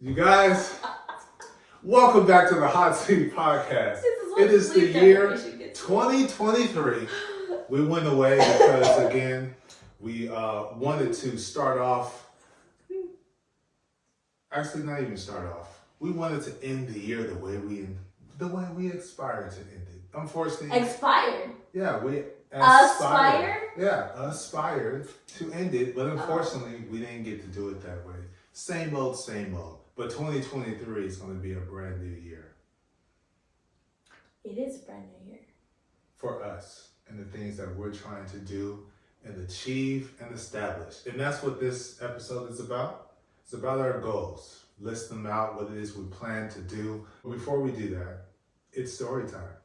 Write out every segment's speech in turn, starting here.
You guys, welcome back to the HOTC podcast. It is the year 2023. We went away because, again, we wanted to start off, actually not even start off. We wanted to end the year the way we aspired to end it. Unfortunately. Expired? Yeah, we aspired. Yeah, aspired to end it, but unfortunately we didn't get to do it that way. Same old, same old. But 2023 is going to be a brand new year. It is a brand new year. For us and the things that we're trying to do and achieve and establish. And that's what this episode is about. It's about our goals. List them out, what it is we plan to do. But before we do that, it's story time.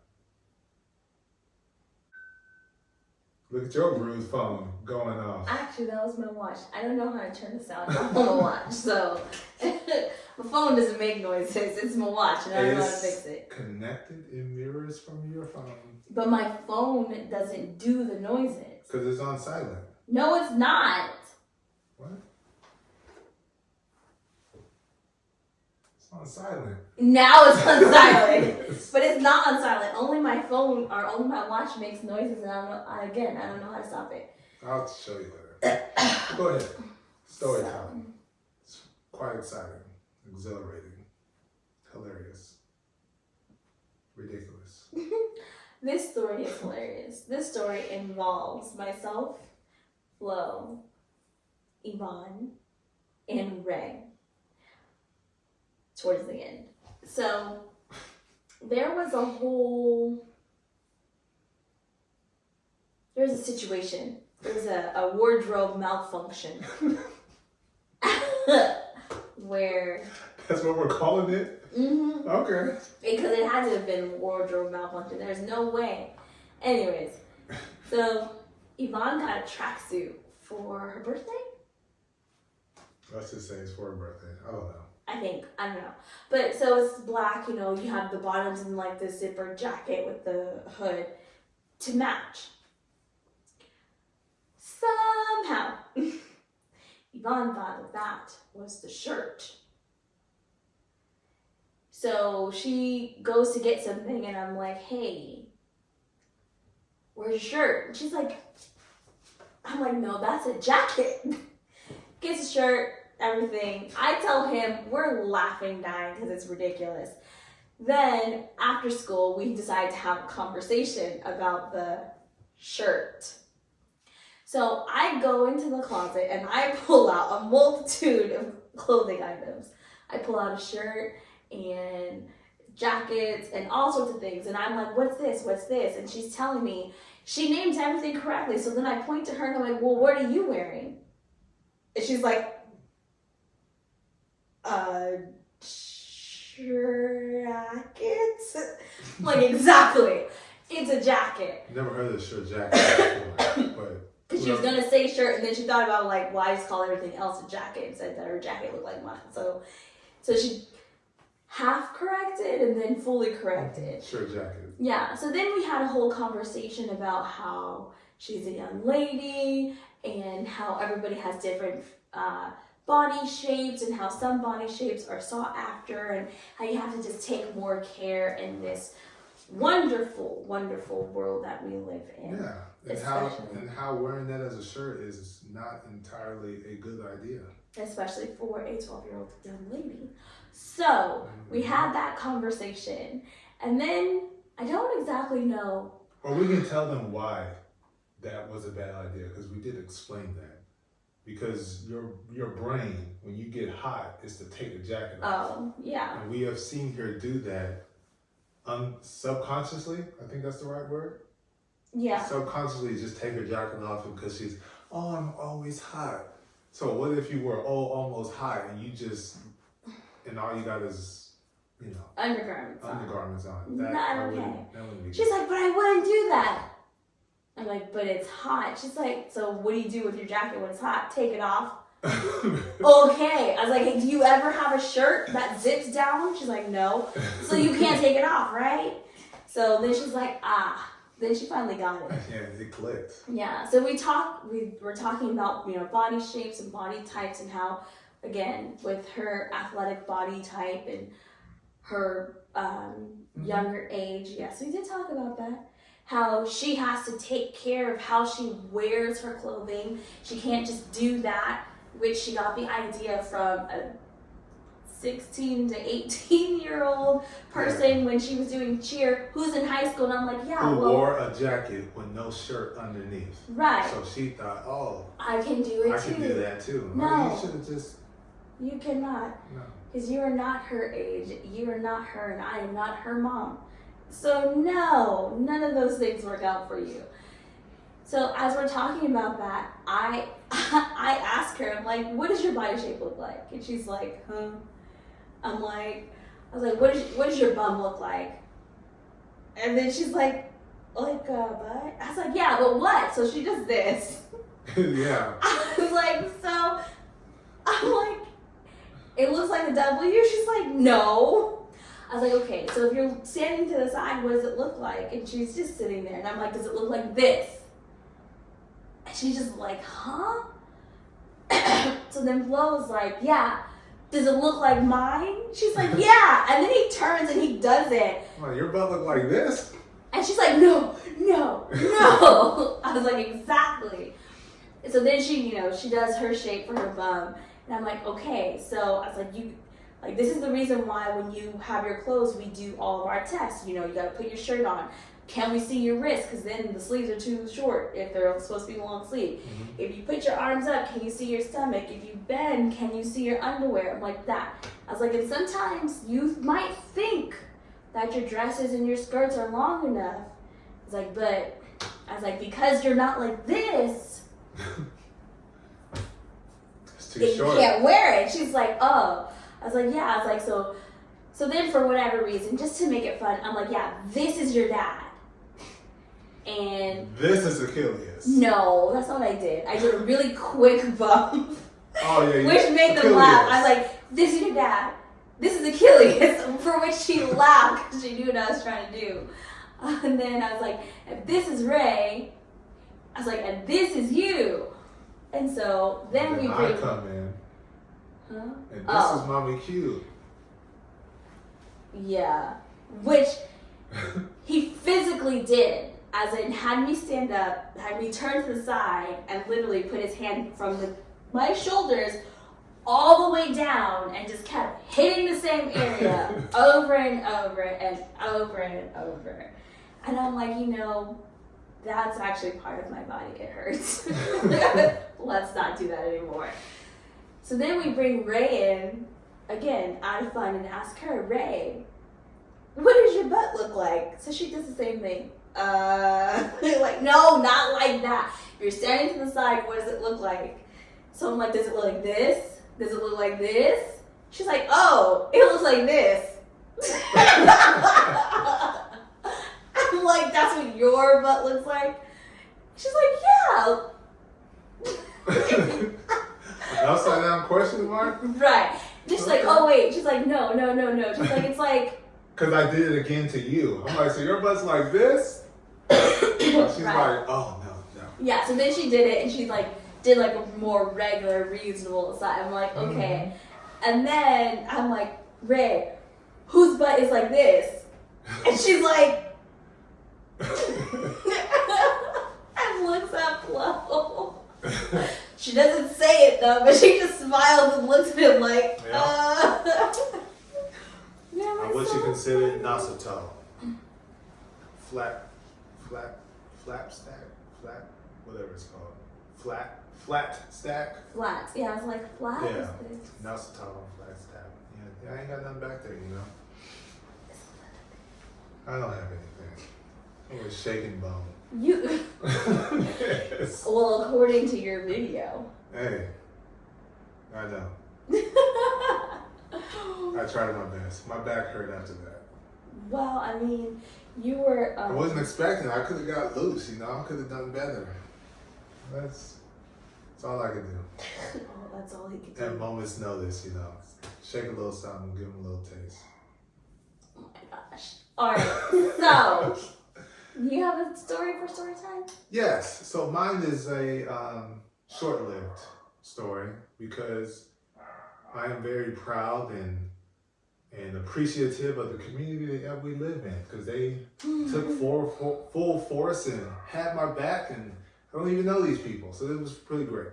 Look at your rude phone going off. Actually, that was my watch. I don't know how to turn the sound off on the watch, so my phone doesn't make noises. It's my watch, and I don't know how to fix it. Connected in mirrors from your phone. But my phone doesn't do the noises. Because it's on silent. No, it's not. What? It's on silent. Now it's on silent. But it's not on silent. Only my phone or only my watch makes noises, and I don't know how to stop it. I'll show you later. Go ahead. Story time. It's quite exciting, exhilarating, hilarious, ridiculous. This story is hilarious. This story involves myself, Flo, Yvonne, and Ray. Towards the end. So there was a situation. There was a wardrobe malfunction. Where... That's what we're calling it? Mm-hmm. Okay. Because it had to have been wardrobe malfunction. There's no way. Anyways, so Yvonne got a tracksuit for her birthday? Let's just say it's for her birthday. I don't know. I don't know. But so it's black, you have the bottoms and like the zipper jacket with the hood to match. Somehow, Yvonne thought that was the shirt. So she goes to get something and I'm like, hey, where's your shirt? And she's like, no, that's a jacket. Gets a shirt. Everything. I tell him, we're laughing, dying because it's ridiculous. Then after school, we decide to have a conversation about the shirt. So I go into the closet and I pull out a multitude of clothing items. I pull out a shirt and jackets and all sorts of things. And I'm like, what's this? What's this? And she's telling me, she names everything correctly. So then I point to her and I'm like, well, what are you wearing? And she's like, jacket? Like, exactly. It's a jacket. Never heard of the shirt jacket before, but she was gonna say shirt, and then she thought about well, I just call everything else a jacket and said that her jacket looked like mine. So she half corrected and then fully corrected. Shirt jacket. Yeah. So then we had a whole conversation about how she's a young lady and how everybody has different body shapes and how some body shapes are sought after and how you have to just take more care in this wonderful, wonderful world that we live in. Yeah, and how wearing that as a shirt is not entirely a good idea. Especially for a 12-year-old young lady. So we had that conversation and then I don't exactly know. Or we can tell them why that was a bad idea because we did explain that. Because your brain, when you get hot, is to take the jacket off. Oh, yeah. And we have seen her do that subconsciously. I think that's the right word. Yeah. Subconsciously, just take her jacket off because she's, I'm always hot. So what if you were almost hot and all you got is, undergarments on. Not okay. She's like, but I wouldn't do that. I'm like, but it's hot. She's like, so what do you do with your jacket when it's hot? Take it off. Okay. I was like, hey, do you ever have a shirt that zips down? She's like, no. So you can't take it off, right? So then she's like, Then she finally got it. Yeah, it clicked. Yeah, so we were talking about, body shapes and body types and how again, with her athletic body type and her younger age. Yes, we did talk about that. How she has to take care of how she wears her clothing. She can't just do that, which she got the idea from a 16 to 18-year-old person when she was doing cheer, who's in high school. And I'm like, yeah, who wore a jacket with no shirt underneath. Right. So she thought, oh, I can do it too. I can do that too. No. Well, you should have just. You cannot. No. Because you are not her age. You are not her, and I am not her mom. So no, none of those things work out for you. So as we're talking about that, I ask her, I'm like, what does your body shape look like? And she's like, huh? I was like, what does your bum look like? And then she's like butt? I was like, yeah, but what? So she does this. Yeah. I was like, so, I'm like, it looks like a W? She's like, no. I was like, okay, so if you're standing to the side, what does it look like? And she's just sitting there, and I'm like, does it look like this? And she's just like, huh? So then Flo was like, yeah. Does it look like mine? She's like, yeah. And then he turns and he does it. Well, your butt look like this? And she's like, no. I was like, exactly. So then she does her shape for her bum. And I'm like, okay. So I was like, this is the reason why when you have your clothes, we do all of our tests. You got to put your shirt on. Can we see your wrist? Because then the sleeves are too short if they're supposed to be long sleeve. Mm-hmm. If you put your arms up, can you see your stomach? If you bend, can you see your underwear? I'm like that. I was like, and sometimes you might think that your dresses and your skirts are long enough. I was like, but I was like, because you're not like this, it's too short. You can't wear it. She's like, oh. I was like, yeah. I was like, so then for whatever reason, just to make it fun, I'm like, yeah, this is your dad. And this is Achilles. No, that's not what I did. I did a really quick bump. Oh yeah, which made them laugh. I was like, this is your dad. This is Achilles. For which she laughed because she knew what I was trying to do. And then I was like, and this is Ray. I was like, and this is you. And so then we bring. I come in. Huh? And this is Mommy Q. Yeah. Which he physically did. As in, had me stand up, had me turn to the side, and literally put his hand from my shoulders all the way down and just kept hitting the same area over and over and over and over. And I'm like, that's actually part of my body. It hurts. Let's not do that anymore. So then we bring Ray in, again, out of fun, and ask her, Ray, what does your butt look like? So she does the same thing. Like, no, not like that. You're standing to the side, what does it look like? So I'm like, does it look like this? Does it look like this? She's like, oh, it looks like this. I'm like, that's what your butt looks like? She's like, yeah. Upside down question mark? Right. She's like, oh wait. She's like, no. She's like, it's like. Because I did it again to you. I'm like, so your butt's like this? She's right. Like, oh, no. Yeah, so then she did it, and she did a more regular, reasonable side. I'm like, okay. Mm-hmm. And then I'm like, Ray, whose butt is like this? And she's like, and looks at Flo. She doesn't say it though, but she just smiles and looks at him like, Yeah, what you consider Nasato? Flat stack? Flat, whatever it's called. Flat stack? Flat. Yeah, I was like, flat? Yeah. Nasato on flat stack. Yeah, I ain't got nothing back there, I don't have anything. I was shaking bone. You. Yes. Well, according to your video. Hey, I know. I tried my best. My back hurt after that. Well, I mean, you were. I wasn't expecting it. I could have got loose, I could have done better. That's all I could do. Oh, that's all he could do. At moment's notice, Shake a little something, give him a little taste. Oh my gosh. All right. So, you have a story for story time? Yes. So mine is a short-lived story because I am very proud and appreciative of the community that we live in, because they took full force and had my back, and I don't even know these people, so it was pretty great.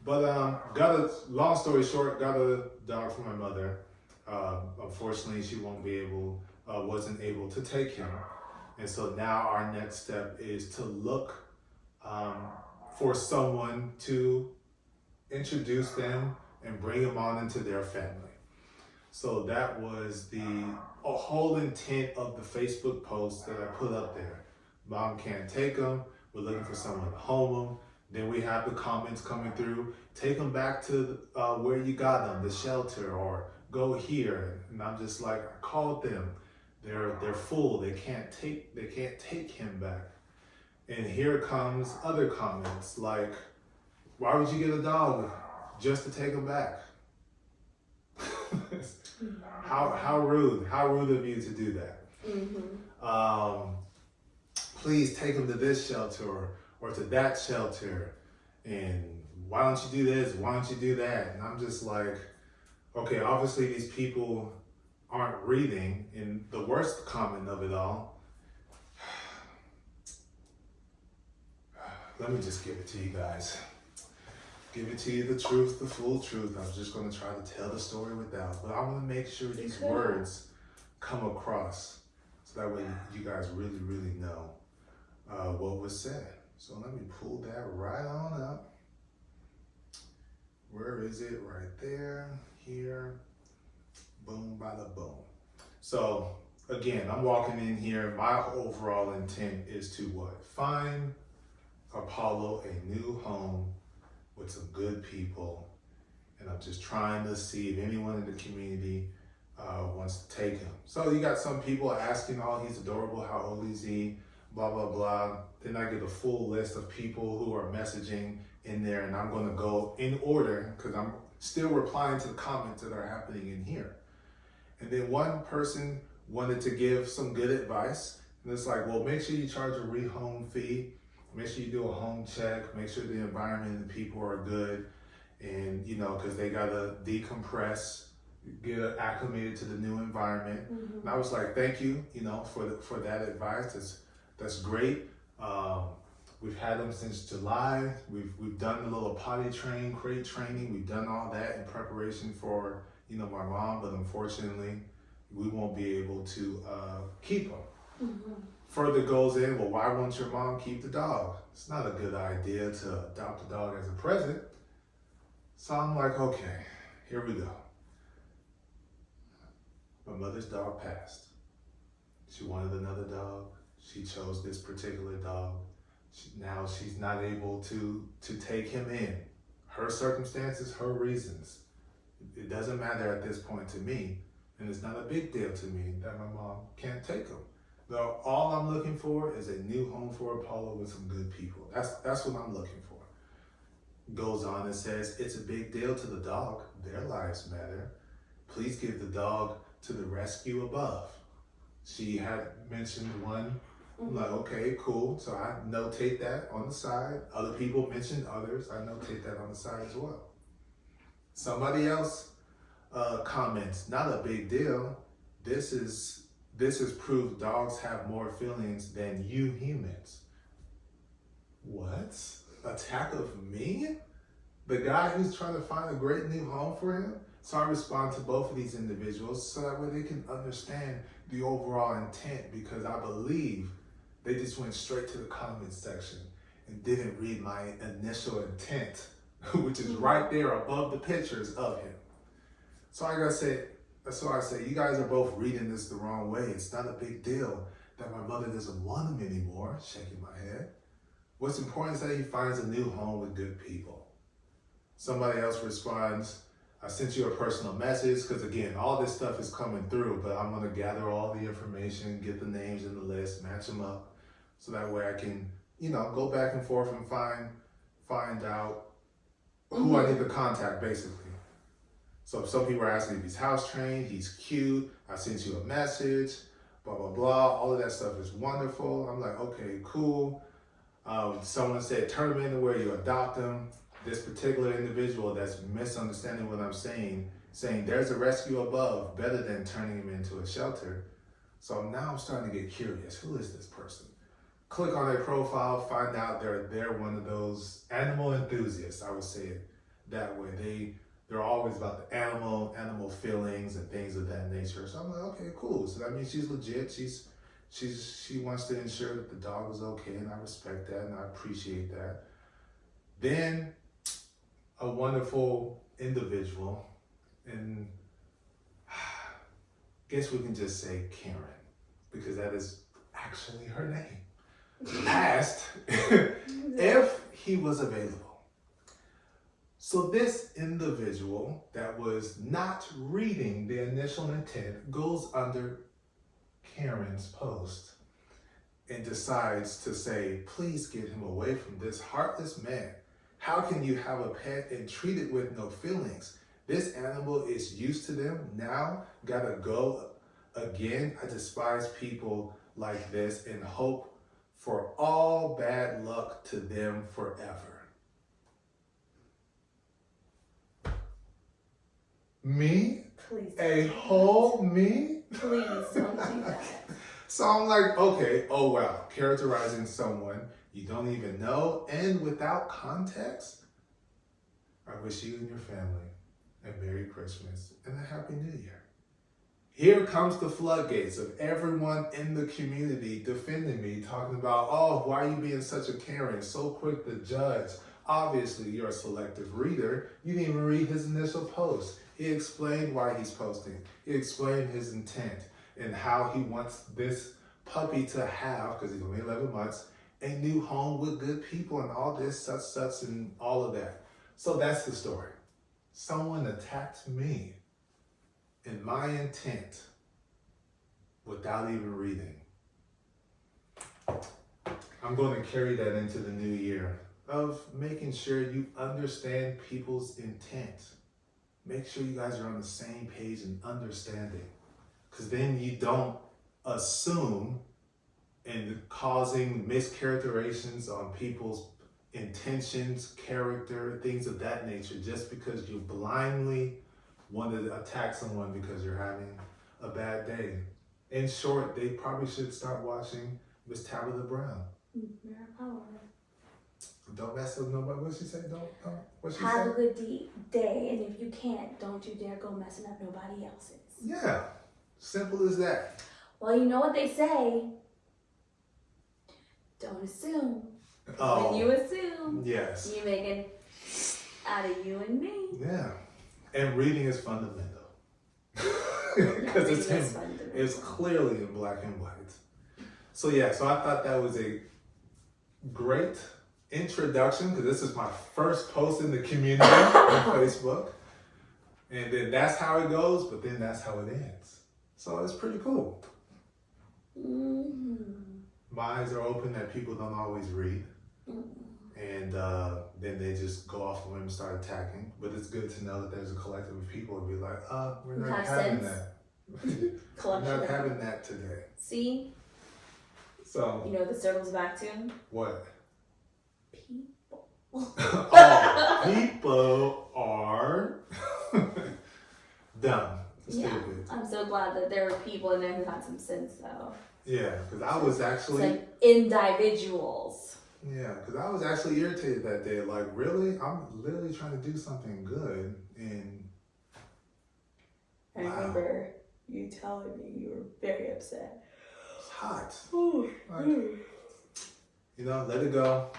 But long story short, got a dog for my mother. Unfortunately, she wasn't able to take him, and so now our next step is to look for someone to introduce them and bring them on into their family. So that was the whole intent of the Facebook post that I put up there. Mom can't take them. We're looking for someone to home them. Then we have the comments coming through. Take them back to where you got them, the shelter, or go here. And I'm just like, I called them. They're full. They can't take him back. And here comes other comments like, why would you get a dog just to take him back? How rude of you to do that. Please take him to this shelter or to that shelter, and why don't you do this, why don't you do that? And I'm just like, okay, obviously these people aren't reading. And the worst comment of it all, let me just give it to you guys. Give it to you the truth, the full truth. I'm just going to try to tell the story without, but I want to make sure these words come across so that way you guys really, really know what was said. So let me pull that right on up. Where is it? Right there, here, boom, bada boom. So again, I'm walking in here. My overall intent is to what? Find Apollo a new home with some good people, and I'm just trying to see if anyone in the community wants to take him. So you got some people asking, oh, he's adorable, how old is he, blah, blah, blah. Then I get a full list of people who are messaging in there, and I'm gonna go in order, because I'm still replying to the comments that are happening in here. And then one person wanted to give some good advice, and it's like, well, make sure you charge a rehome fee. Make sure you do a home check, make sure the environment and the people are good, and because they gotta decompress, get acclimated to the new environment. And I was like, thank you, for that advice. That's great. We've had them since July. We've done the little potty crate training. We've done all that in preparation for my mom, but unfortunately, we won't be able to keep them. Further goes in, well, why won't your mom keep the dog? It's not a good idea to adopt a dog as a present. So I'm like, okay, here we go. My mother's dog passed. She wanted another dog. She chose this particular dog. Now she's not able to take him in. Her circumstances, her reasons. It doesn't matter at this point to me, and it's not a big deal to me that my mom can't take him. Though all I'm looking for is a new home for Apollo with some good people. That's what I'm looking for. Goes on and says, it's a big deal to the dog. Their lives matter. Please give the dog to the rescue above. She had mentioned one. I'm like, okay, cool. So I notate that on the side. Other people mentioned others. I notate that on the side as well. Somebody else comments, not a big deal. This is proof dogs have more feelings than you humans. What? Attack of me? The guy who's trying to find a great new home for him? So I respond to both of these individuals so that way they can understand the overall intent, because I believe they just went straight to the comments section and didn't read my initial intent, which is right there above the pictures of him. So like I said, that's why I say you guys are both reading this the wrong way. It's not a big deal that my mother doesn't want him anymore, shaking my head. What's important is that he finds a new home with good people. Somebody else responds, I sent you a personal message, because again, all this stuff is coming through, but I'm gonna gather all the information, get the names in the list, match them up, so that way I can, go back and forth and find out who I need to contact, basically. So some people are asking if he's house trained, he's cute, I sent you a message, blah, blah, blah. All of that stuff is wonderful. I'm like, okay, cool. Someone said, turn him into where you adopt him. This particular individual that's misunderstanding what I'm saying saying there's a rescue above, better than turning him into a shelter. So now I'm starting to get curious. Who is this person? Click on their profile, find out they're one of those animal enthusiasts. I would say it that way. They're always about the animal feelings and things of that nature. So I'm like, okay, cool. So that means she's legit. She wants to ensure that the dog is okay, and I respect that and I appreciate that. Then a wonderful individual, and I guess we can just say Karen, because that is actually her name, asked if he was available. So this individual that was not reading the initial intent goes under Karen's post and decides to say, please get him away from this heartless man. How can you have a pet and treat it with no feelings? This animal is used to them, now gotta go again. I despise people like this and hope for all bad luck to them forever. Me? Please. A whole me? Please don't do that. So I'm like, okay, oh wow, characterizing someone you don't even know and without context. I wish you and your family a Merry Christmas and a Happy New Year. Here comes the floodgates of everyone in the community defending me, talking about, oh, why are you being such a Karen, so quick to judge? Obviously, you're a selective reader. You didn't even read his initial post. He explained why he's posting. He explained his intent and how he wants this puppy to have, because he's only 11 months, a new home with good people and all this, such, and all of that. So that's the story. Someone attacked me in my intent without even reading. I'm going to carry that into the new year of making sure you understand people's intent. Make sure you guys are on the same page and understanding, because then you don't assume and causing mischaracterizations on people's intentions, character, things of that nature, just because you blindly want to attack someone because you're having a bad day. In short, they probably should start watching Miss Tabitha Brown. Don't mess up nobody. What she say? Don't. What she Have say? a good day, and if you can't, don't you dare go messing up nobody else's. Yeah, simple as that. Well, you know what they say. Don't assume. Oh, When you assume, yes. you make it out of you and me. Yeah, and reading is fundamental because it's clearly in black and white. So yeah, so I thought that was a great introduction, because this is my first post in the community on Facebook, and then that's how it goes, but then that's how it ends. So it's pretty cool. Mm-hmm. My eyes are open that people don't always read, and then they just go off the whim and start attacking. But it's good to know that there's a collective of people who be like, we're not having that. We're not having that today. See? So You know what the circle's back to? what? People. Oh, people are dumb, Yeah. stupid. I'm so glad that there were people in there who had some sense, though. Yeah, because I was It's actually like individuals. irritated that day. Like, really? I'm literally trying to do something good, and I remember you telling me you were very upset. it's hot. Ooh. Like, you know, let it go.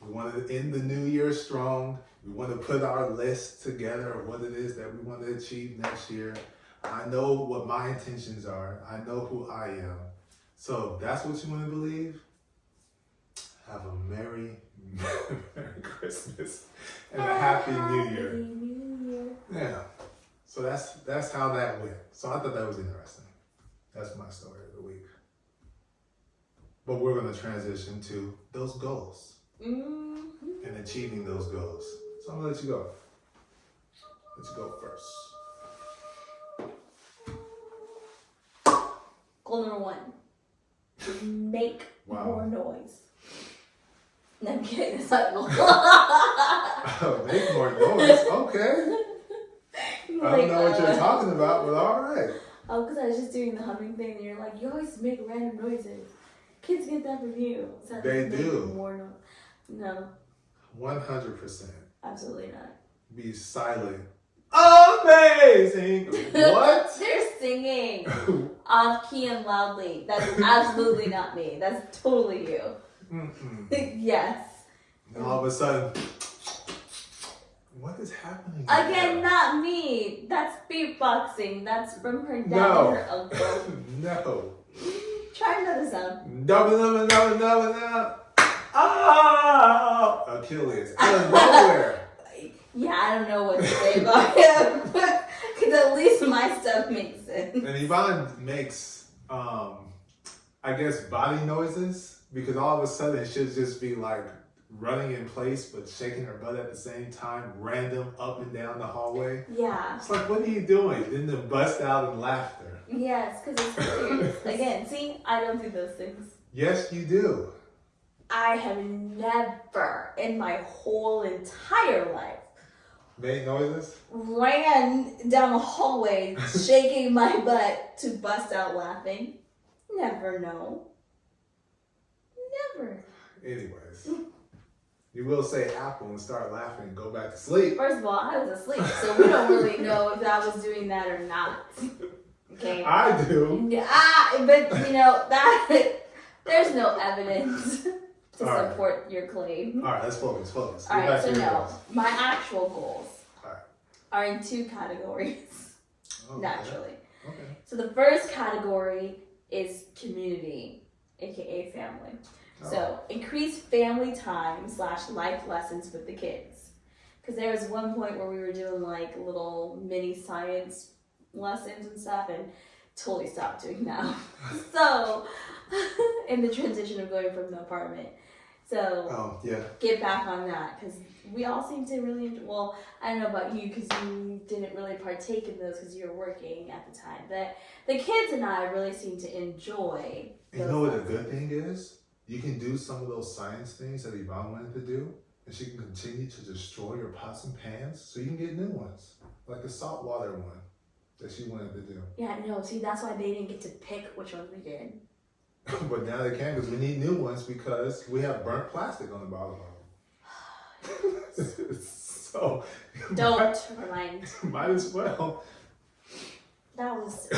We want to end the new year strong. We want to put our list together of what it is that we want to achieve next year. I know what my intentions are. I know who I am. So if that's what you want to believe, have a Merry Christmas and a Happy New Year. New Year. Yeah. So that's how that went. So I thought that was interesting. That's my story of the week. But we're going to transition to those goals and achieving those goals. So I'm going to let you go. Let you go first. Goal number 1. Make more noise. No, I'm kidding. That's not a goal. Make more noise. Okay. I don't know what you're talking about, but all right. Oh, because I was just doing the humming thing, and you're like, you always make random noises. Kids get that from you. So They do. More no. 100%. Absolutely not. Be silent. Amazing! What? They're singing off key and loudly. That's absolutely not me. That's totally you. Yes. And all of a sudden, what is happening? Again, not me. That's beatboxing. That's from her dad and her uncle. No. Try another sound. No. Oh! Achilles. Out of nowhere. Yeah, I don't know what to say about him. Because at least my stuff makes sense. And Yvonne makes, I guess, body noises. Because all of a sudden she'll just be like running in place but shaking her butt at the same time, random up and down the hallway. Yeah. It's like, what are you doing? Then they bust out in laughter. Yes, because it's weird. Again, see, I don't do those things. Yes, you do. I have never in my whole entire life Made noises? ran down a hallway shaking my butt to bust out laughing. Never, no. Never. Anyways, you will say apple and start laughing and go back to sleep. First of all, I was asleep, so we don't really know if I was doing that or not. Okay. I do. But you know that there's no evidence to All right. support your claim. All right, let's focus. All Go right, back so to your no, goals. my actual goals All right. are in two categories. Okay. Naturally. Okay. So the first category is community, aka family. Oh. So increase family time / life lessons with the kids. Because there was one point where we were doing like little mini science lessons and stuff, and totally stopped doing that. So in the transition of going from the apartment. So get back on that, because we all seem to really enjoy, well, I don't know about you because you didn't really partake in those because you were working at the time, but the kids and I really seem to enjoy those. You know what a good thing is? You can do some of those science things that Yvonne wanted to do, and she can continue to destroy your pots and pans so you can get new ones, like the saltwater one that she wanted to do. Yeah, no, see, that's why they didn't get to pick which one we did. But now they can, because we need new ones because we have burnt plastic on the bottom of them. So Don't remind. Might as well. That was.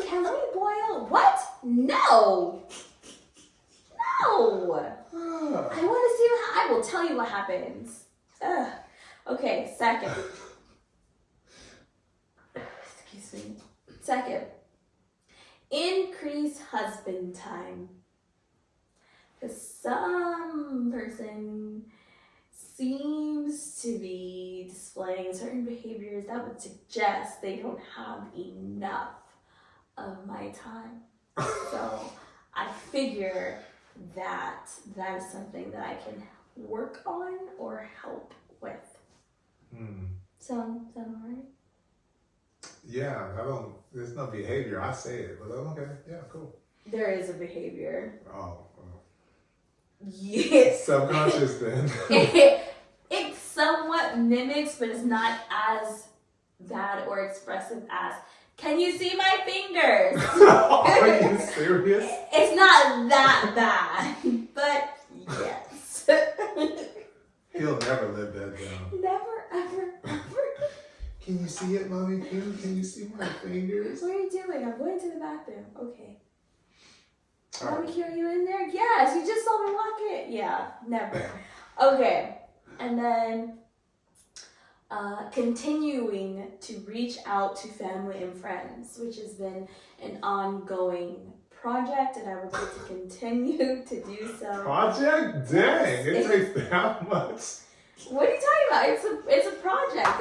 Can we boil? What? No. No. I want to see what. I will tell you what happens. Ugh. Okay. Second. Excuse me. Second. Increase husband time. Because some person seems to be displaying certain behaviors that would suggest they don't have enough of my time. So I figure that is something that I can work on or help with. So, is that all right? Yeah, there's no behavior. I say it, but okay. Yeah, cool. There is a behavior. Oh, well. Yes. Subconscious then. It somewhat mimics, but it's not as bad or expressive as, can you see my fingers? Are you serious? It's not that bad, but yes. He'll never live that down. Never, ever, ever. Can you see it, Mommy? Can you see my fingers? What are you doing? I'm going to the bathroom. Okay. All right. Mommy, are you in there? Yes, you just saw me walk in. Yeah, never. Okay. And then continuing to reach out to family and friends, which has been an ongoing project, and I would like to continue to do so. Project? Dang, it takes that much. What are you talking about? It's a project.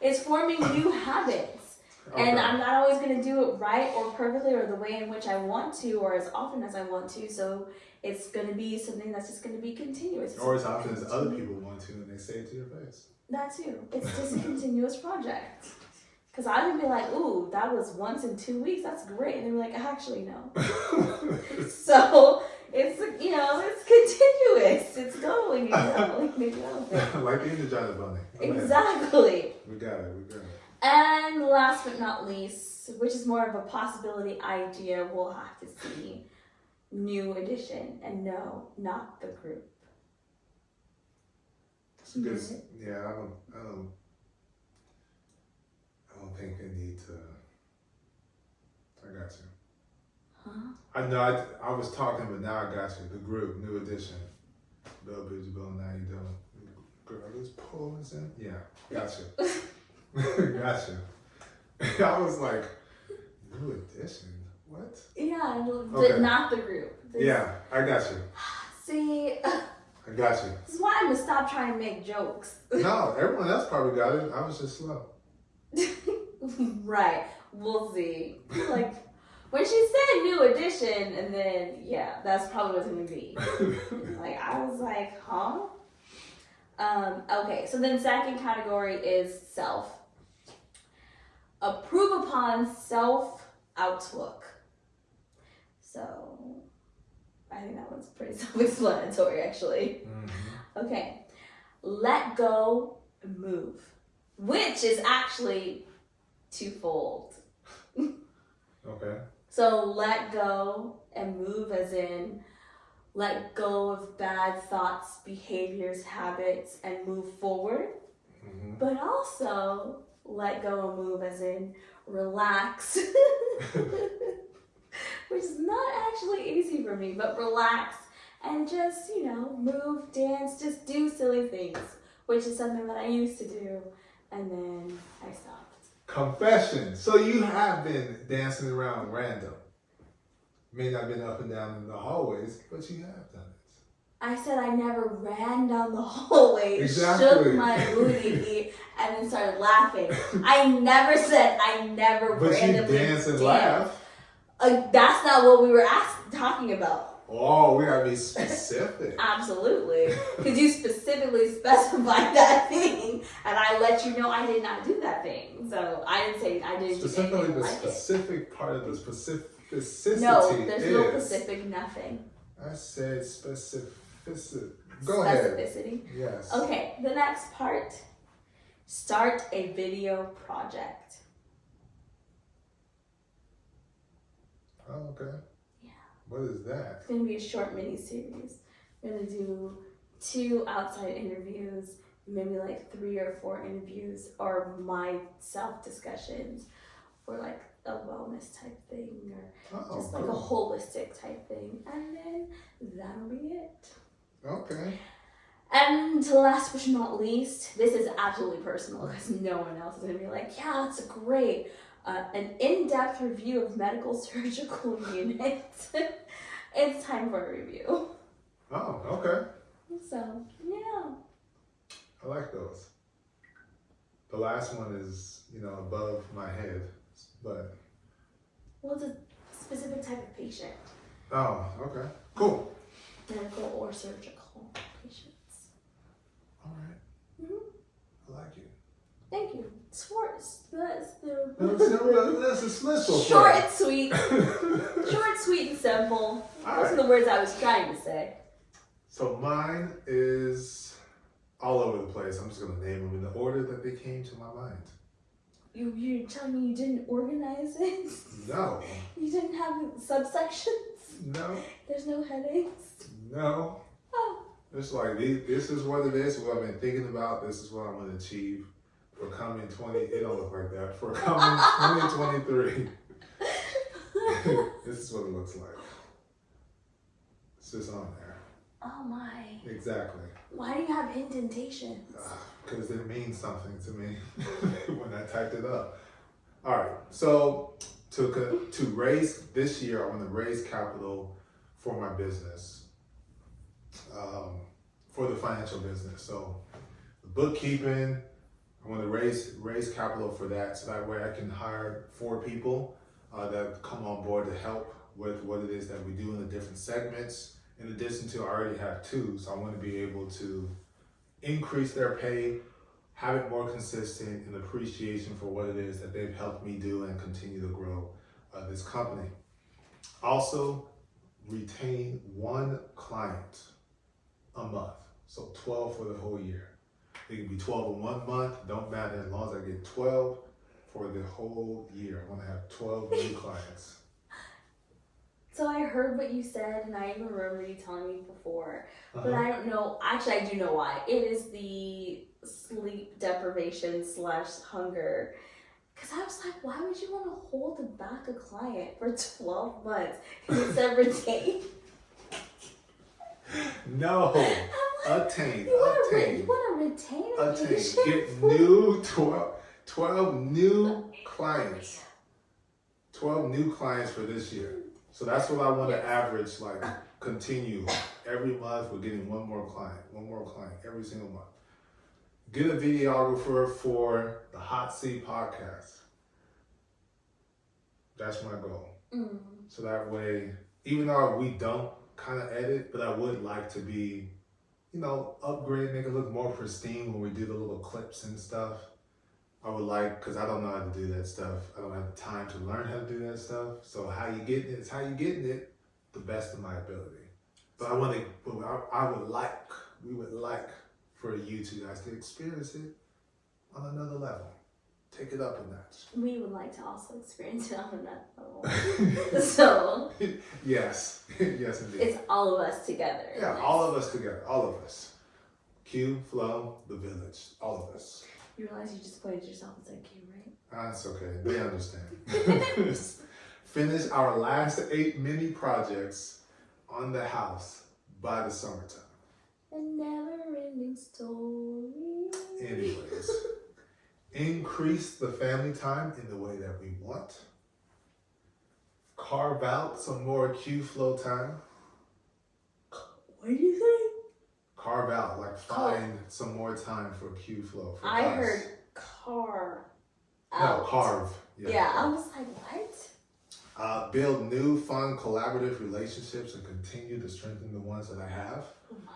It's forming new habits. Okay. And I'm not always going to do it right or perfectly or the way in which I want to or as often as I want to. So it's going to be something that's just going to be continuous. Or as often as other people want to and they say it to your face. That too. It's just a continuous project. Because I would be like, ooh, that was once in 2 weeks. That's great. And they're like, actually, no. So it's, it's continuous. It's going, Like the Energizer Bunny. Exactly. We got it. And last but not least, which is more of a possibility idea, we'll have to see. New edition, and no, not the group. Because yeah, I don't think they need to. I got you. Huh? I know. I was talking, but now I got you. The group, new edition. Bill Bridge, Bill, now you doing. Girl, this poll is in. Yeah, got you. Got you. I was like, new edition. What? Yeah, Okay. not the group. Yeah, I got you. See, I got you. this is why I'm gonna stop trying to make jokes. No, everyone else probably got it. I was just slow. Right, we'll see. Like, when she said new edition, and then, yeah, that's probably what it's gonna be. Like, I was like, huh? Okay, so then second category is self. Approve upon self outlook. So, I think that one's pretty self-explanatory, actually. Mm-hmm. Okay, let go, move, which is actually twofold. Okay. So let go and move as in let go of bad thoughts, behaviors, habits, and move forward. Mm-hmm. But also let go and move as in relax. Which is not actually easy for me, but relax and just, move, dance, just do silly things, which is something that I used to do, and then I stopped. Confession. So you have been dancing around random. May not have been up and down in the hallways, but you have done it. I said I never ran down the hallway, Exactly. shook my booty, and then started laughing. I never said I never But you randomly dance and danced. laugh. That's not what we were talking about. Oh, we gotta be specific. Absolutely. Because you specifically specified that thing, and I let you know I did not do that thing. So I didn't say I didn't Specifically, do anything the like specific part of the specificity No, there's is. no specific nothing. I said specificity. Go ahead. Specificity. Yes. Okay, the next part. Start a video project. Oh, okay. Yeah. What is that? It's going to be a short mini series. We're going to do 2 outside interviews, maybe like 3 or 4 interviews, or my self discussions for like a wellness type thing, or just like a holistic type thing. And then that'll be it. Okay. And last but not least, this is absolutely personal because no one else is going to be like, yeah, it's great. An in-depth review of medical surgical units. It's time for a review. Oh, okay. So, yeah. I like those. The last one is, above my head, but. Well, it's a specific type of patient. Oh, okay. Cool. Medical or surgical patients. All right. Mm-hmm. I like it. Thank you. That's a Smithville. short and sweet. Short, sweet, and simple. Those are the words I was trying to say. So mine is all over the place. I'm just going to name them in the order that they came to my mind. You're telling me you didn't organize it? No. You didn't have subsections? No. There's no headaches? No. Oh. It's like, this is what it is, what I've been thinking about. This is what I'm going to achieve for coming it don't look like that, for coming 2023. This is what it looks like. It's just on there. Oh my. Exactly. Why do you have indentations? Because it means something to me when I typed it up. All right, so to raise this year, I want to raise capital for my business, for the financial business. So the bookkeeping, I want to raise capital for that, so that way I can hire 4 people that come on board to help with what it is that we do in the different segments. In addition to, I already have 2, so I want to be able to increase their pay, have it more consistent, and appreciation for what it is that they've helped me do and continue to grow this company. Also, retain 1 client a month, so 12 for the whole year. It can be 12 in 1 month, don't matter, as long as I get 12 for the whole year. I want to have 12 new clients. So I heard what you said, and I even remember you telling me before, but Uh-huh. I don't know. Actually, I do know why. It is the sleep deprivation / hunger. Because I was like, why would you want to hold back a client for 12 months instead of retain? No. Attain. You want to retain a Attain. patient? Get new 12 new clients. 12 new clients for this year. So that's what I want to average, like, continue. Every month, we're getting one more client every single month. Get a videographer for the HOTC podcast. That's my goal. Mm. So that way, even though we don't kind of edit, but I would like to be, upgrade, make it look more pristine when we do the little clips and stuff. I would like, because I don't know how to do that stuff. I don't have the time to learn how to do that stuff. So how you getting it is how you getting it, the best of my ability. But we would like for you two guys to experience it on another level. Take it up a notch. We would like to also experience it on that level. So Yes, yes indeed. it's all of us together. Yeah, all of us together, all of us. Q, Flo, the village, all of us. You realize you just pointed yourself and said Q, right? That's okay. They understand. Finish our last 8 mini projects on the house by the summertime. A never-ending story. Anyways, increase the family time in the way that we want. Carve out some more Q flow time. What did you say? Carve out, like find some more time for Q flow. For I us. heard car No, out. carve. Yeah, I was like, what? Build new, fun, collaborative relationships and continue to strengthen the ones that I have. Oh my.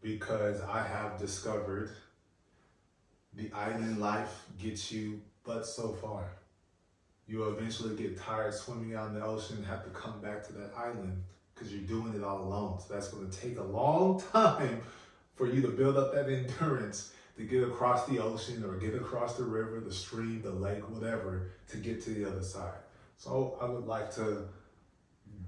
Because I have discovered the island life gets you but so far. You'll eventually get tired swimming out in the ocean and have to come back to that island because you're doing it all alone. So that's going to take a long time for you to build up that endurance to get across the ocean or get across the river, the stream, the lake, whatever, to get to the other side. So I would like to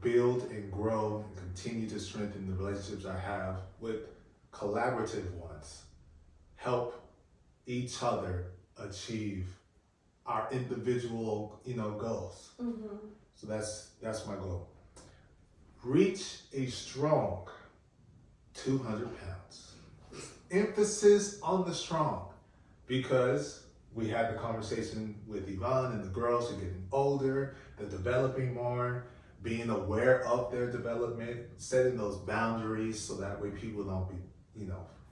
build and grow and continue to strengthen the relationships I have with collaborative ones. Help each other achieve our individual, goals. Mm-hmm. So that's my goal. Reach a strong 200 pounds. Emphasis on the strong, because we had the conversation with Yvonne and the girls are getting older, they're developing more, being aware of their development, setting those boundaries so that way people don't be,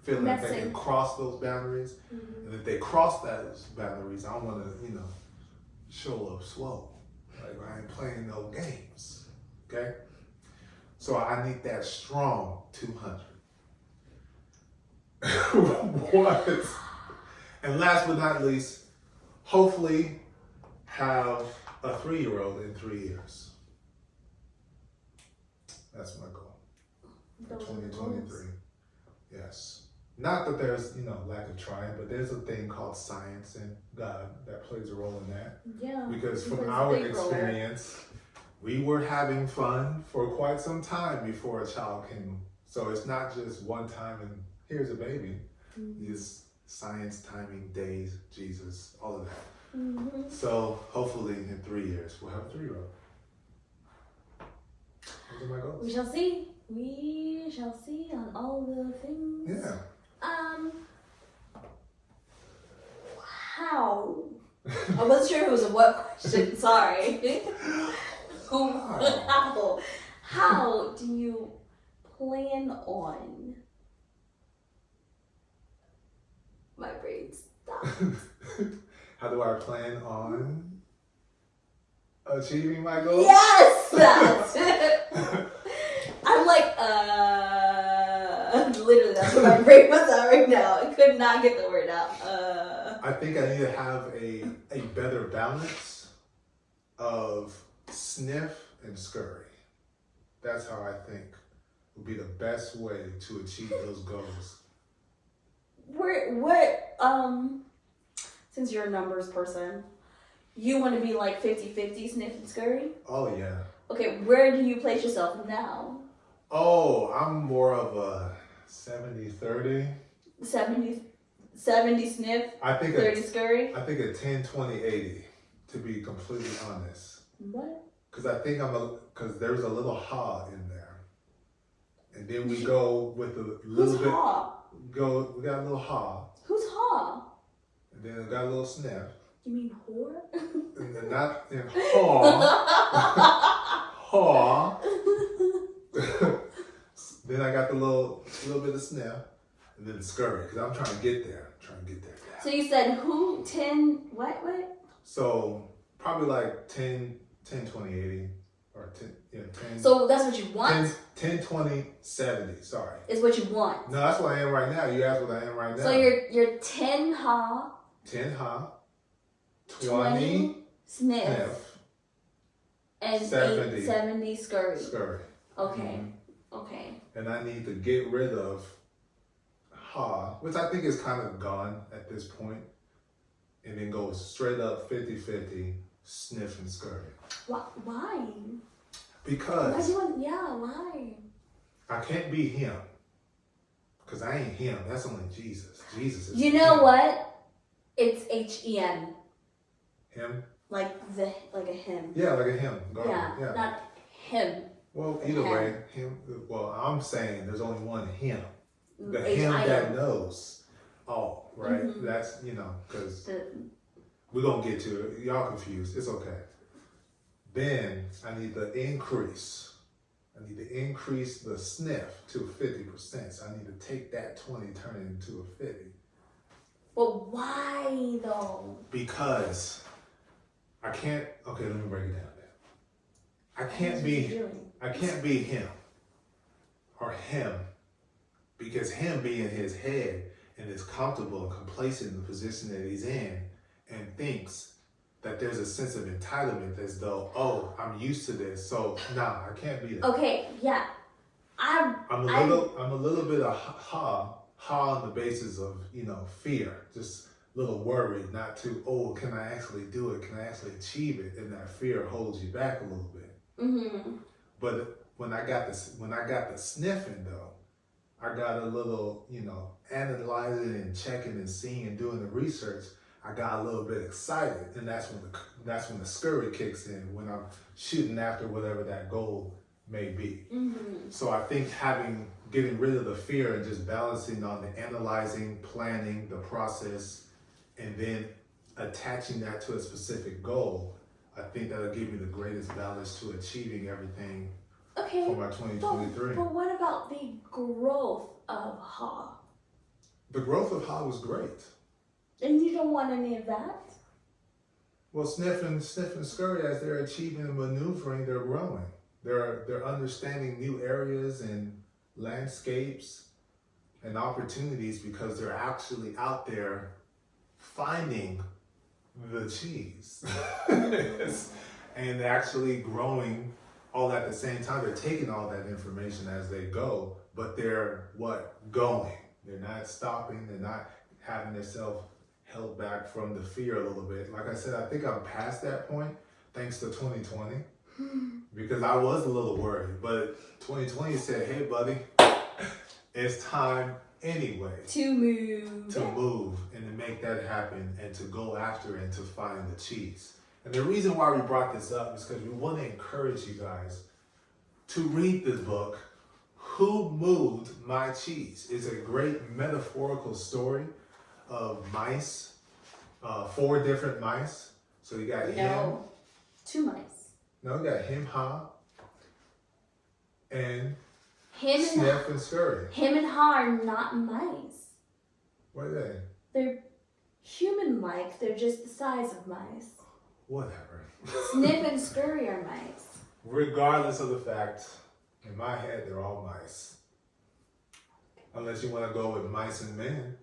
feeling like they can cross those boundaries. Mm-hmm. And if they cross those boundaries, I want to, show up slow. Like I ain't playing no games. Okay? So I need that strong 200. What? And last but not least, hopefully have a 3-year-old in 3 years. That's my goal. For 2023. Yes. Not that there's, lack of trying, but there's a thing called science and God that plays a role in that. Yeah. Because from our experience, we were having fun for quite some time before a child came. So it's not just one time and here's a baby. Mm-hmm. It's science, timing, days, Jesus, all of that. Mm-hmm. So hopefully in 3 years, we'll have a 3-year-old. Those are my goals. We shall see. We shall see on all the things. Yeah. How? I wasn't sure if it was a what question. Sorry. How do you plan on? My brain stopped. How do I plan on achieving my goals? Yes, that's it. I'm like, literally, that's what my brain was at right now. I could not get the word out. I think I need to have a better balance of sniff and scurry. That's how I think would be the best way to achieve those goals. Since you're a numbers person, You want to be like 50-50 Sniff and Scurry? Oh yeah. Okay, where do you place yourself now? Oh, I'm more of a 70-30. 70 Sniff, I think 30 Scurry? I think a 10-20-80, to be completely honest. What? Because I think because there's a little ha in there. And then we go with a little Who's bit. Ha? We got a little ha. Who's Ha? And then we got a little sniff. You mean whore? And then not in haw. Haw. Then I got the little bit of sniff. And then scurry. Because I'm trying to get there. So you said who? 10, what? So probably like 10-20-80. Or 10. So that's what you want? 10-20-70. Sorry. Is what you want. No, that's what I am right now. You asked what I am right now. So you're 10 Ha. 10 ha. 20 Sniff. And 70 Scurry. Scurry. Okay. Okay. And I need to get rid of ha, which I think is kind of gone at this point, and then go straight up 50-50 sniff and scurry. Why? Because why? I can't be him. Because I ain't him. That's only Jesus. Jesus is You know him. what? It's HEM. Him? Like a him. Yeah, like a him. Yeah, not him. Well, either way, him. Well, I'm saying there's only one him. The H-I-M. him that knows all, right? That's, because we're going to get to it. Y'all confused. It's okay. Then I need to increase. I need to increase the sniff to 50%. So I need to take that 20, turn it into a 50. But why though? Because I can't, okay, let me break it down then. I can't be him or him, because him being his head and is comfortable and complacent in the position that he's in and thinks that there's a sense of entitlement as though, oh, I'm used to this, so nah, I can't be that. Okay, yeah. I'm a little bit of ha on the basis of, fear, just a little worried, not too, oh, can I actually do it? Can I actually achieve it? And that fear holds you back a little bit. But when I got the sniffing though, I got a little, analyzing and checking and seeing and doing the research. I got a little bit excited, and that's when the scurry kicks in, when I'm shooting after whatever that goal may be. So I think getting rid of the fear and just balancing on the analyzing, planning, the process, and then attaching that to a specific goal, I think that'll give me the greatest balance to achieving everything for my 2023. But what about the growth of Ha? The growth of Ha was great. And you don't want any of that? Well, sniff and scurry, as they're achieving and maneuvering, they're growing. They're understanding new areas and landscapes and opportunities because they're actually out there finding the cheese and actually growing all at the same time. They're taking all that information as they go, but they're going. They're not stopping. They're not having themselves held back from the fear a little bit. Like I said, I think I'm past that point thanks to 2020 because I was a little worried, but 2020 said, hey buddy, it's time anyway to move and to make that happen and to go after and to find the cheese. And the reason why we brought this up is because we want to encourage you guys to read this book, Who Moved My Cheese? It's a great metaphorical story of mice, 4 different mice. So you got him. 2 mice. No, you got him, Ha, and him Sniff and Scurry. Him and Ha are not mice. What are they? They're human-like. They're just the size of mice. Whatever. Sniff and Scurry are mice. Regardless of the fact, in my head, they're all mice. Unless you want to go with Mice and Men.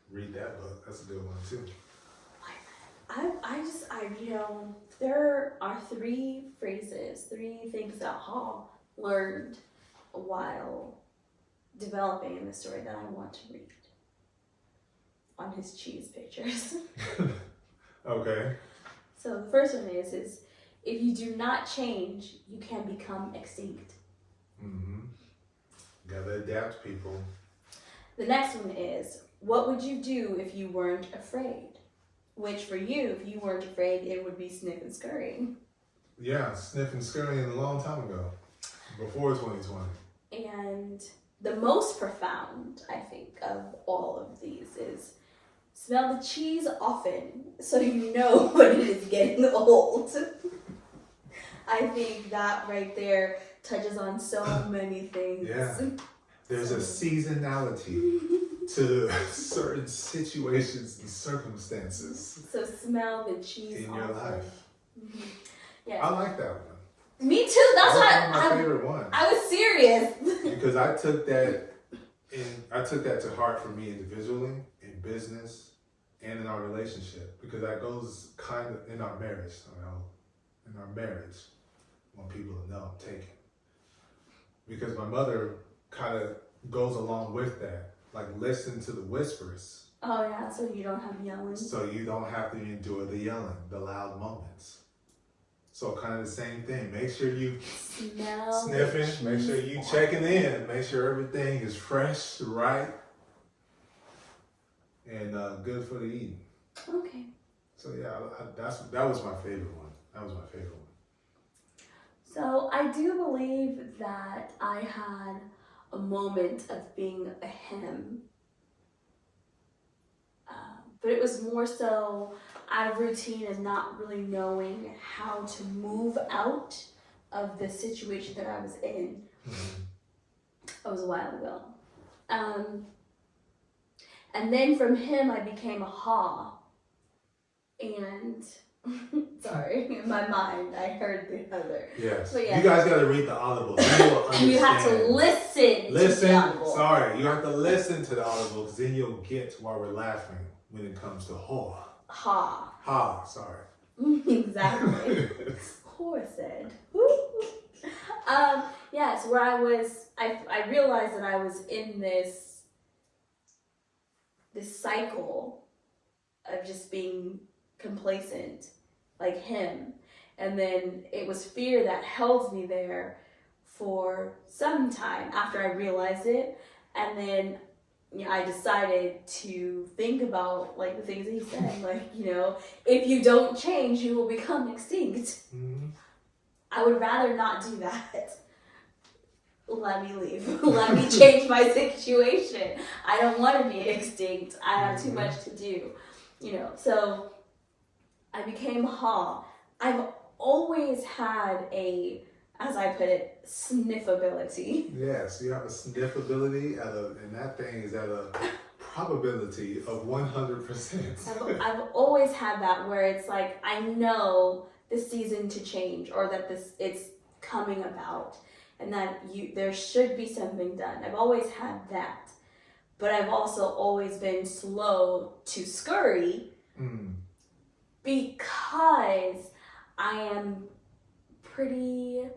Read that book. That's a good one too. There are 3 phrases, 3 things that Hall learned while developing in the story that I want to read on his cheese pictures. Okay. So the first one is if you do not change, you can become extinct. Mm-hmm. Gotta adapt, people. The next one is, what would you do if you weren't afraid? Which for you, if you weren't afraid, it would be sniff and scurrying. Yeah, sniffing, scurrying a long time ago, before 2020. And the most profound, I think, of all of these is smell the cheese often so you know when it is getting old. I think that right there touches on so many things. Yeah. There's a seasonality to certain situations and circumstances So smell the cheese in your life. Mm-hmm. Yeah. I like that one. Me too. That's one of my favorite ones. I was serious. Because I took that to heart for me individually, in business, and in our relationship. Because that goes kind of in our marriage. In our marriage, I want people to know I'm taken. Because my mother kind of goes along with that. Like, listen to the whispers. Oh yeah, so you don't have yelling. So you don't have to endure the yelling, the loud moments. So kind of the same thing. Make sure you sniffing. Make sure you checking in. Make sure everything is fresh, right, and good for the eating. Okay. So yeah, that was my favorite one. That was my favorite one. So I do believe that I had a moment of being a him. But it was more so out of routine and not really knowing how to move out of the situation that I was in. Mm-hmm. That was a while ago. And then from him, I became a ha. And, sorry, in my mind, I heard the other. Yes. But yeah. You guys got to read the Audible. You have to listen to the Audible. Sorry, you have to listen to the Audible because then you'll get why we're laughing when it comes to whore. Ha, sorry. Exactly. Whore said. Yes, where I realized that I was in this cycle of just being complacent, like him. And then it was fear that held me there for some time after I realized it. And then I decided to think about like the things that he said, like, if you don't change, you will become extinct. Mm-hmm. I would rather not do that. Let me leave. Let me change my situation. I don't want to be extinct. I have too much to do. So I became ha. I've always had a, as I put it, sniffability. Yes, you have a sniffability and that thing is at a probability of 100%. I've always had that where it's like, I know the season to change or that it's coming about and that there should be something done. I've always had that. But I've also always been slow to scurry because I am pretty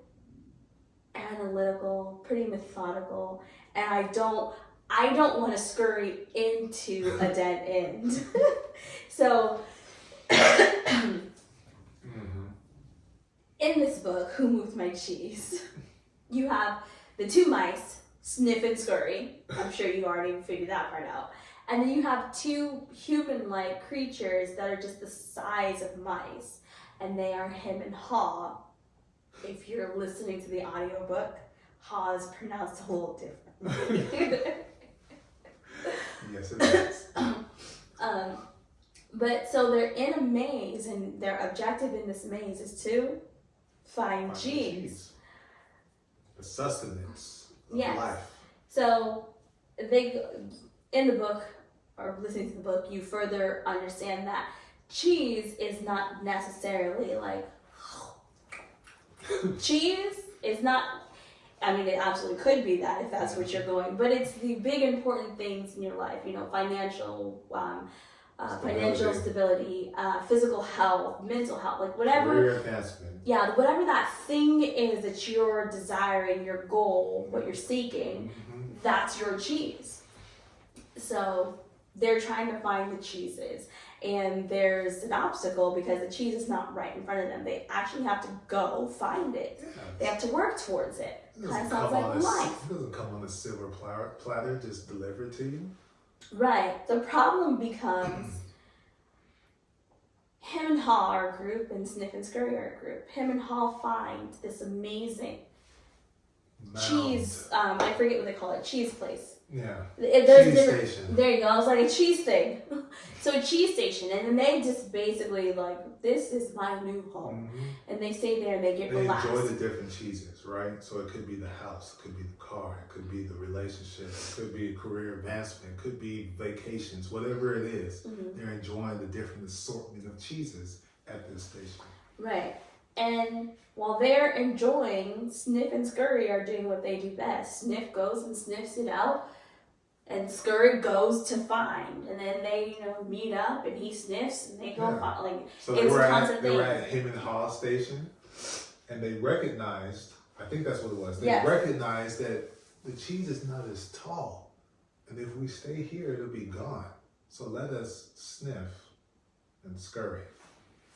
analytical, pretty methodical, and I don't want to scurry into a dead end. So in this book, Who Moved My Cheese, you have the two mice, Sniff and Scurry. I'm sure you already figured that part out. And then you have two human-like creatures that are just the size of mice, and they are him and haw. If you're listening to the audiobook, ha is pronounced a little different. Yes, it is. But so they're in a maze, and their objective in this maze is to find cheese. The sustenance of yes. life. So they, in the book, or listening to the book, you further understand that cheese is not necessarily like, cheese is not, I mean, it absolutely could be that if that's what you're going, but it's the big important things in your life, financial, financial stability, physical health, mental health, like whatever. Career advancement. Yeah, whatever that thing is that you're desiring, your goal, what you're seeking, that's your cheese. So they're trying to find the cheeses. and there's an obstacle because the cheese is not right in front of them. They actually have to go find it. They have to work towards it. Kind of sounds like life. It doesn't come on a silver platter, just delivered to you. Right. The problem becomes him and Hall are a group and Sniff and Scurry are a group. Him and Hall find this amazing cheese, I forget what they call it, cheese place. Yeah. There's cheese station. There you go. I was like a cheese thing. So a cheese station, and then they just basically like, this is my new home, and they stay there and they get relaxed. They enjoy the different cheeses, right? So it could be the house, it could be the car, it could be the relationship, it could be career advancement, it could be vacations, whatever it is. They're enjoying the different assortment of cheeses at this station. Right. And while they're enjoying, Sniff and Scurry are doing what they do best. Sniff goes and sniffs it out, and Scurry goes to find. And then they, meet up, and he sniffs, and they go find. Like, so they were at him and Hall's station, and they recognized, I think that's what it was, they recognized that the cheese is not as tall. And if we stay here, it'll be gone. So let us sniff and scurry.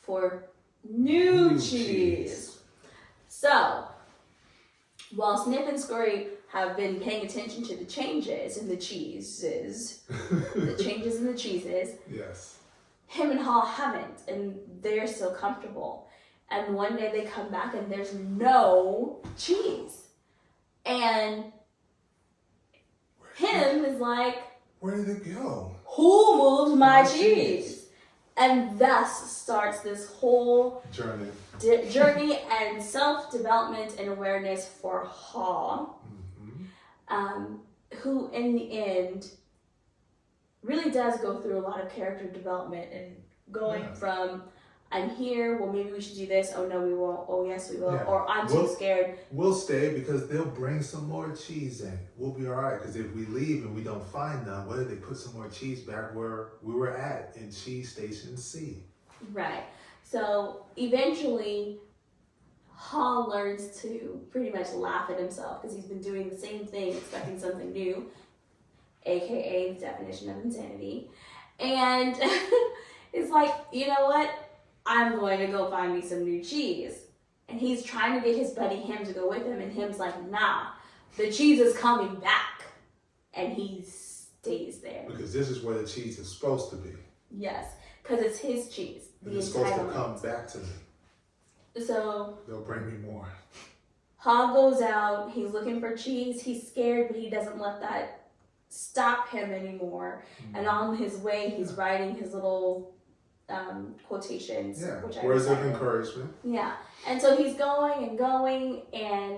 For new cheese. So, while Sniff and Scurry have been paying attention to the changes in the cheeses, the changes in the cheeses, yes, him and Hall haven't, and they're still comfortable. And one day they come back and there's no cheese. And him is like, where did it go? Who moved my cheese? And thus starts this whole journey and self-development and awareness for Hall, who in the end really does go through a lot of character development and going from, I'm here, well maybe we should do this, oh no we won't, oh yes we will, or I'm too scared. We'll stay because they'll bring some more cheese in. We'll be all right, because if we leave and we don't find none, what if they put some more cheese back where we were at in cheese station C? Right. So eventually Hall learns to pretty much laugh at himself because he's been doing the same thing, expecting something new, aka the definition of insanity. And it's like, you know what? I'm going to go find me some new cheese. And he's trying to get his buddy Him to go with him, and Him's like, nah, the cheese is coming back. And he stays there. Because this is where the cheese is supposed to be. Yes, because it's his cheese. It's supposed to come back to me. So they'll bring me more. Hall goes out, he's looking for cheese, he's scared, but he doesn't let that stop him anymore. And on his way, he's writing his little quotations, which words of encouragement. Yeah, and so he's going, and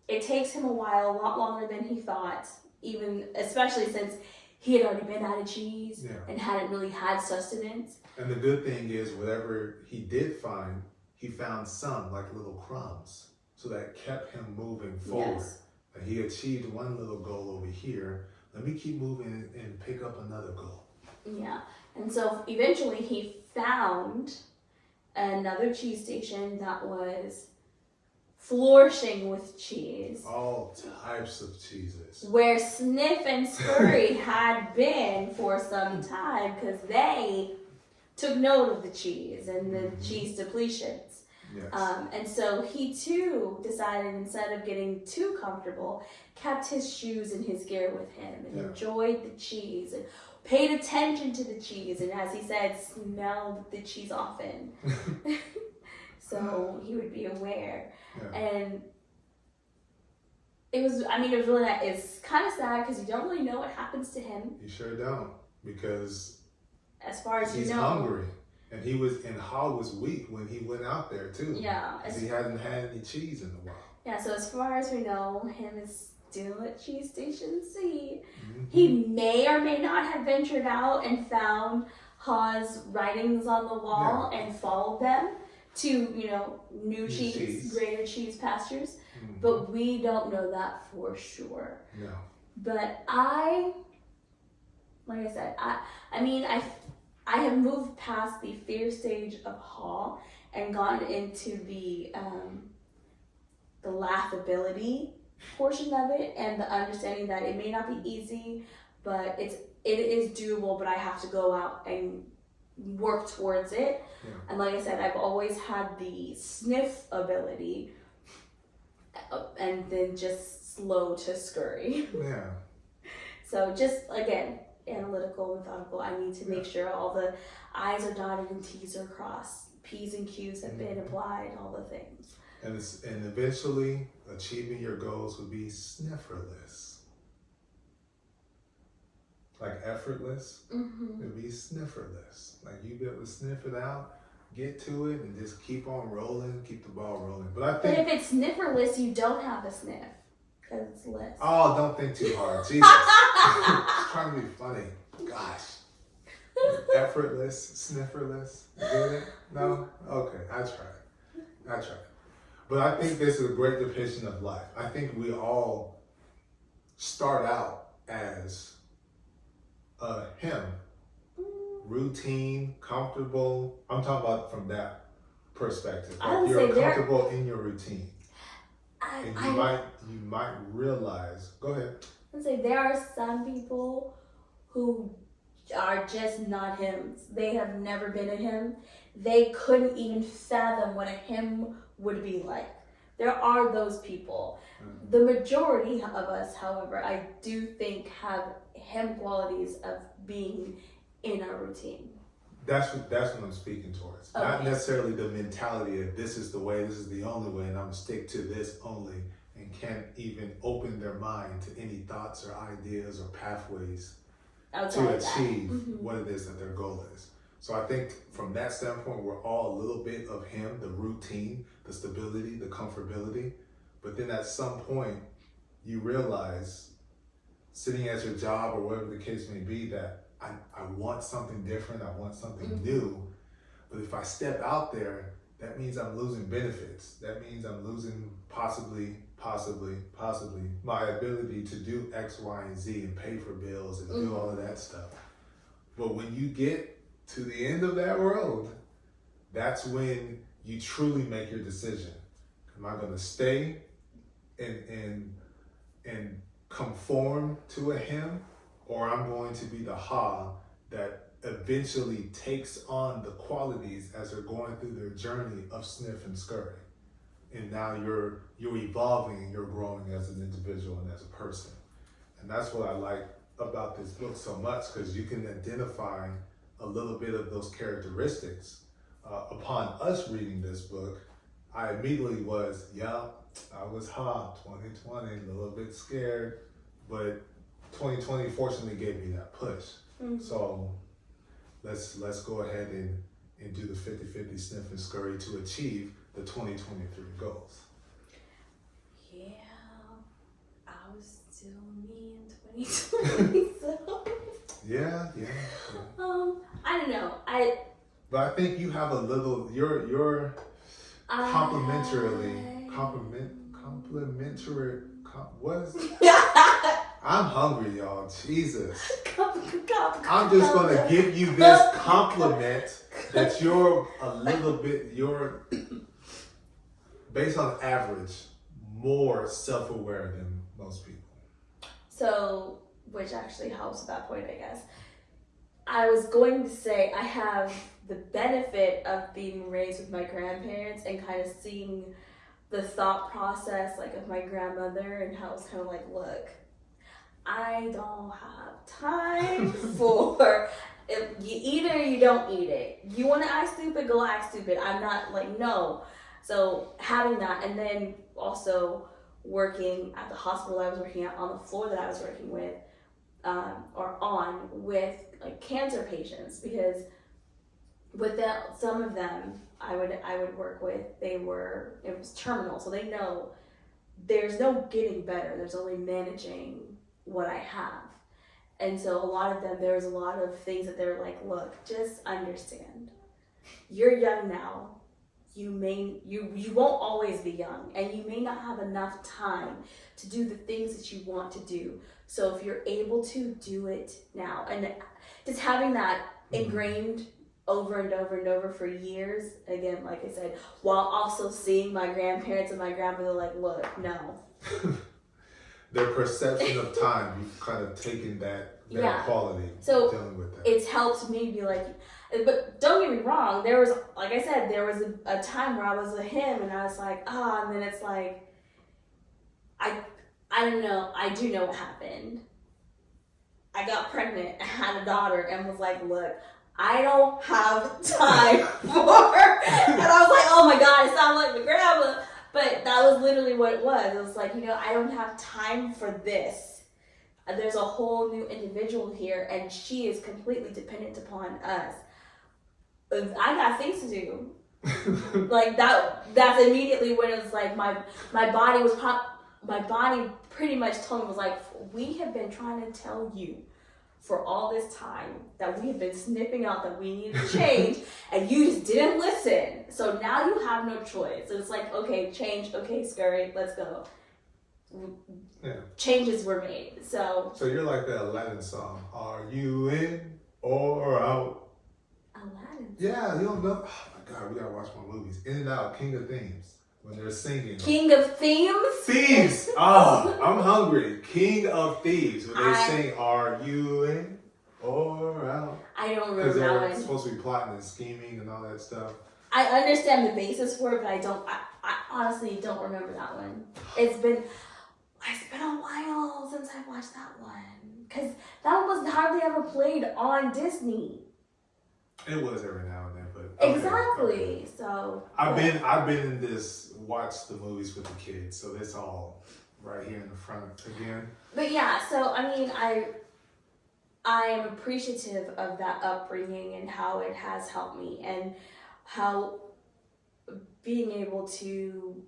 it takes him a while, a lot longer than he thought, even especially since he had already been out of cheese and hadn't really had sustenance. And the good thing is, whatever he did find, he found some like little crumbs, so that kept him moving forward. And he achieved one little goal over here. Let me keep moving and pick up another goal. Yeah. And so eventually he found another cheese station that was flourishing with cheese. All types of cheeses. Where Sniff and Scurry had been for some time, because they took note of the cheese and the cheese depletions. Yes. And so he too decided, instead of getting too comfortable, kept his shoes and his gear with him and enjoyed the cheese and paid attention to the cheese, and as he said, smelled the cheese often. So he would be aware. And it was really nice. It's kind of sad because you don't really know what happens to him. You sure don't, because as far as he's hungry. And Hall was weak when he went out there too. Yeah. Because he hadn't had any cheese in a while. Yeah, so as far as we know, him is still at Cheese Station C. He may or may not have ventured out and found Haw's writings on the wall and followed them to, new cheese, greater cheese pastures. But we don't know that for sure. No. But like I said, I have moved past the fear stage of Hall and gone into the laughability portion of it, and the understanding that it may not be easy, but it is doable, but I have to go out and work towards it. Yeah. And like I said, I've always had the sniff ability, and then just slow to scurry. Yeah. So just, again, analytical, methodical. I need to make sure all the I's are dotted and T's are crossed, P's and Q's have been applied, all the things. And eventually, achieving your goals would be snifferless. Like effortless, it'd be snifferless. Like you be able to sniff it out, get to it, and just keep on rolling, keep the ball rolling. But I think. But if it's snifferless, you don't have a sniff. Because it's less. Oh, don't think too hard. Jesus. Trying to be funny. Gosh. Effortless, snifferless. Get it? No? Okay, I tried. But I think this is a great depiction of life. I think we all start out as him. Routine, comfortable. I'm talking about from that perspective. Like you're comfortable in your routine. And you might realize, go ahead. I would say there are some people who are just not hymns. They have never been a hymn. They couldn't even fathom what a hymn would be like. There are those people. The majority of us, however, I do think have hymn qualities of being in a routine. That's what I'm speaking towards. Okay. Not necessarily the mentality of this is the way, this is the only way, and I'm gonna stick to this only, and can't even open their mind to any thoughts or ideas or pathways to achieve what it is that their goal is. So I think from that standpoint, we're all a little bit of him, the routine, the stability, the comfortability. But then at some point, you realize, sitting at your job or whatever the case may be, that I want something different, I want something new. But if I step out there, that means I'm losing benefits. That means I'm losing possibly my ability to do X, Y, and Z and pay for bills and do all of that stuff. But when you get to the end of that road, that's when you truly make your decision. Am I going to stay and conform to a him, or I'm going to be the ha that eventually takes on the qualities as they're going through their journey of sniff and scurry. And now you're evolving and you're growing as an individual and as a person. And that's what I like about this book so much, because you can identify a little bit of those characteristics. Upon us reading this book, I immediately was, I was 2020, a little bit scared, but 2020 fortunately gave me that push. So let's go ahead and do the 50-50 sniff and scurry to achieve the 2023 goals. Yeah, I was still me in 2020, so. Yeah. I don't know. But I think you have a little. You're complimentary. What is it? I'm hungry, y'all. Jesus. I'm just gonna give you this compliment that you're a little bit. You're based on average more self-aware than most people. So, which actually helps at that point, I guess. I was going to say I have the benefit of being raised with my grandparents and kind of seeing the thought process like of my grandmother, and how it's kind of like, look, I don't have time for, if you eat it or you don't eat it. You want to act stupid, go act stupid. I'm not like, no. So having that, and then also working at the hospital I was working at, on the floor that I was working with, with like cancer patients, because without some of them I would work with, it was terminal, so they know there's no getting better, there's only managing what I have. And so a lot of them, there's a lot of things that they're like, look, just understand, you're young now, you won't always be young, and you may not have enough time to do the things that you want to do. So if you're able to, do it now. And just having that ingrained over and over and over for years, again, like I said, while also seeing my grandparents and my grandmother like, look, no. their perception of time, you've kind of taken that quality, so dealing with that. It's helped me be like, but don't get me wrong, there was, like I said, there was a time where I was a him and I was like, and then it's like, I don't know, I do know what happened. I got pregnant and had a daughter and was like, look, I don't have time for her. And I was like, oh my God, it sounds like the grandma. But that was literally what it was. It was like, I don't have time for this. There's a whole new individual here and she is completely dependent upon us. I got things to do. Like that's immediately when it was like my body pretty much told me, was like, we have been trying to tell you for all this time that we have been sniffing out that we need to change and you just didn't listen. So now you have no choice. It's like, okay, change, okay, scurry, let's go. Yeah. Changes were made. So you're like the Aladdin song. Are you in or out? Aladdin? Yeah, you don't know. Oh my God, we gotta watch more movies. In and Out, King of Themes. When they're singing. King of Themes? Thieves! Oh, I'm hungry. King of Thieves. When they sing, are you in or out? I don't remember because that they're one. supposed to be plotting and scheming and all that stuff. I understand the basis for it, but I honestly don't remember that one. It's been a while since I watched that one. Because that was hardly ever played on Disney. It was every now and then, but exactly. Okay. So I've been in this watch the movies with the kids, so it's all right here in the front again. But yeah, so I mean, I am appreciative of that upbringing and how it has helped me, and how being able to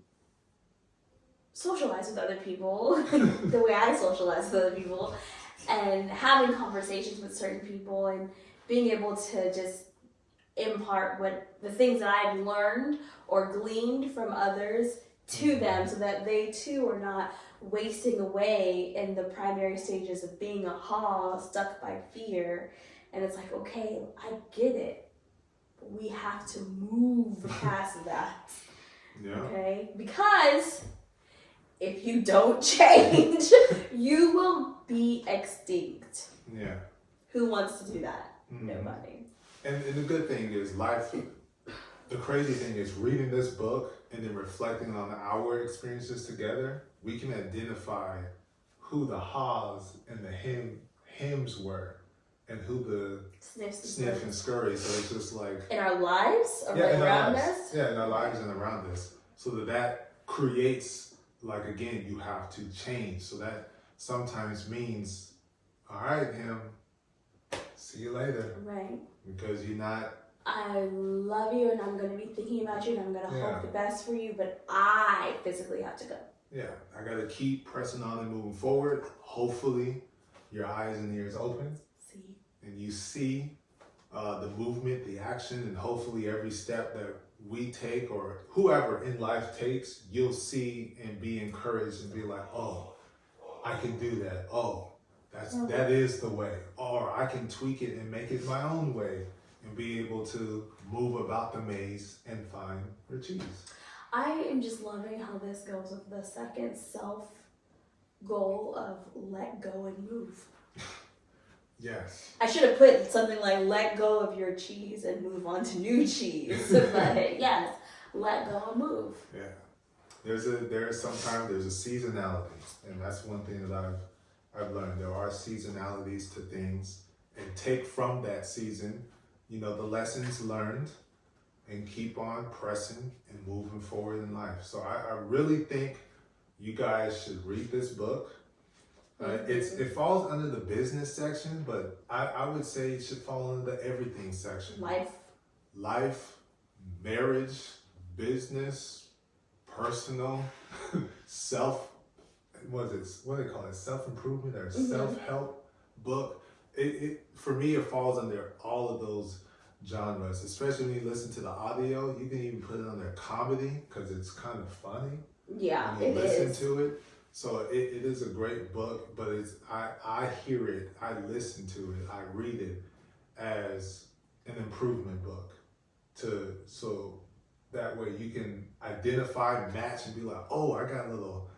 socialize with other people the way I socialize with other people, and having conversations with certain people, and being able to just impart the things that I've learned or gleaned from others to them, so that they too are not wasting away in the primary stages of being a hog stuck by fear. And it's like, okay, I get it. We have to move past that. Yeah. Okay? Because if you don't change, you will be extinct. Yeah. Who wants to do that? Mm-hmm. Nobody. And the good thing is life, the crazy thing is reading this book and then reflecting on our experiences together, we can identify who the haws and the hymns were and who the sniff and scurry. So it's just like... In our lives? Or like around us? Yeah, in our lives and around us. So that creates, like, again, you have to change. So that sometimes means, all right, him, see you later. Right. Because you're not... I love you and I'm going to be thinking about you and I'm going to hope the best for you, but I physically have to go. Yeah, I got to keep pressing on and moving forward. Hopefully your eyes and ears open. See. And you see the movement, the action, and hopefully every step that we take or whoever in life takes, you'll see and be encouraged and be like, oh, I can do that. Oh, that is the way. Or I can tweak it and make it my own way and be able to move about the maze and find the cheese. I am just loving how this goes with the second self goal of let go and move. Yes. I should have put something like let go of your cheese and move on to new cheese. But yes, let go and move. Yeah. There's sometimes a seasonality, and that's one thing that I've learned. There are seasonalities to things, and take from that season, the lessons learned, and keep on pressing and moving forward in life. So I really think you guys should read this book. It falls under the business section, but I would say it should fall under the everything section. Life, marriage, business, personal, what do they call it? Self-improvement or self-help book. It for me, it falls under all of those genres, especially when you listen to the audio. You can even put it under comedy because it's kind of funny. Yeah, when you listen to it. So it is a great book, but I hear it, I listen to it, I read it as an improvement book. So that way you can identify, match, and be like, oh, I got a little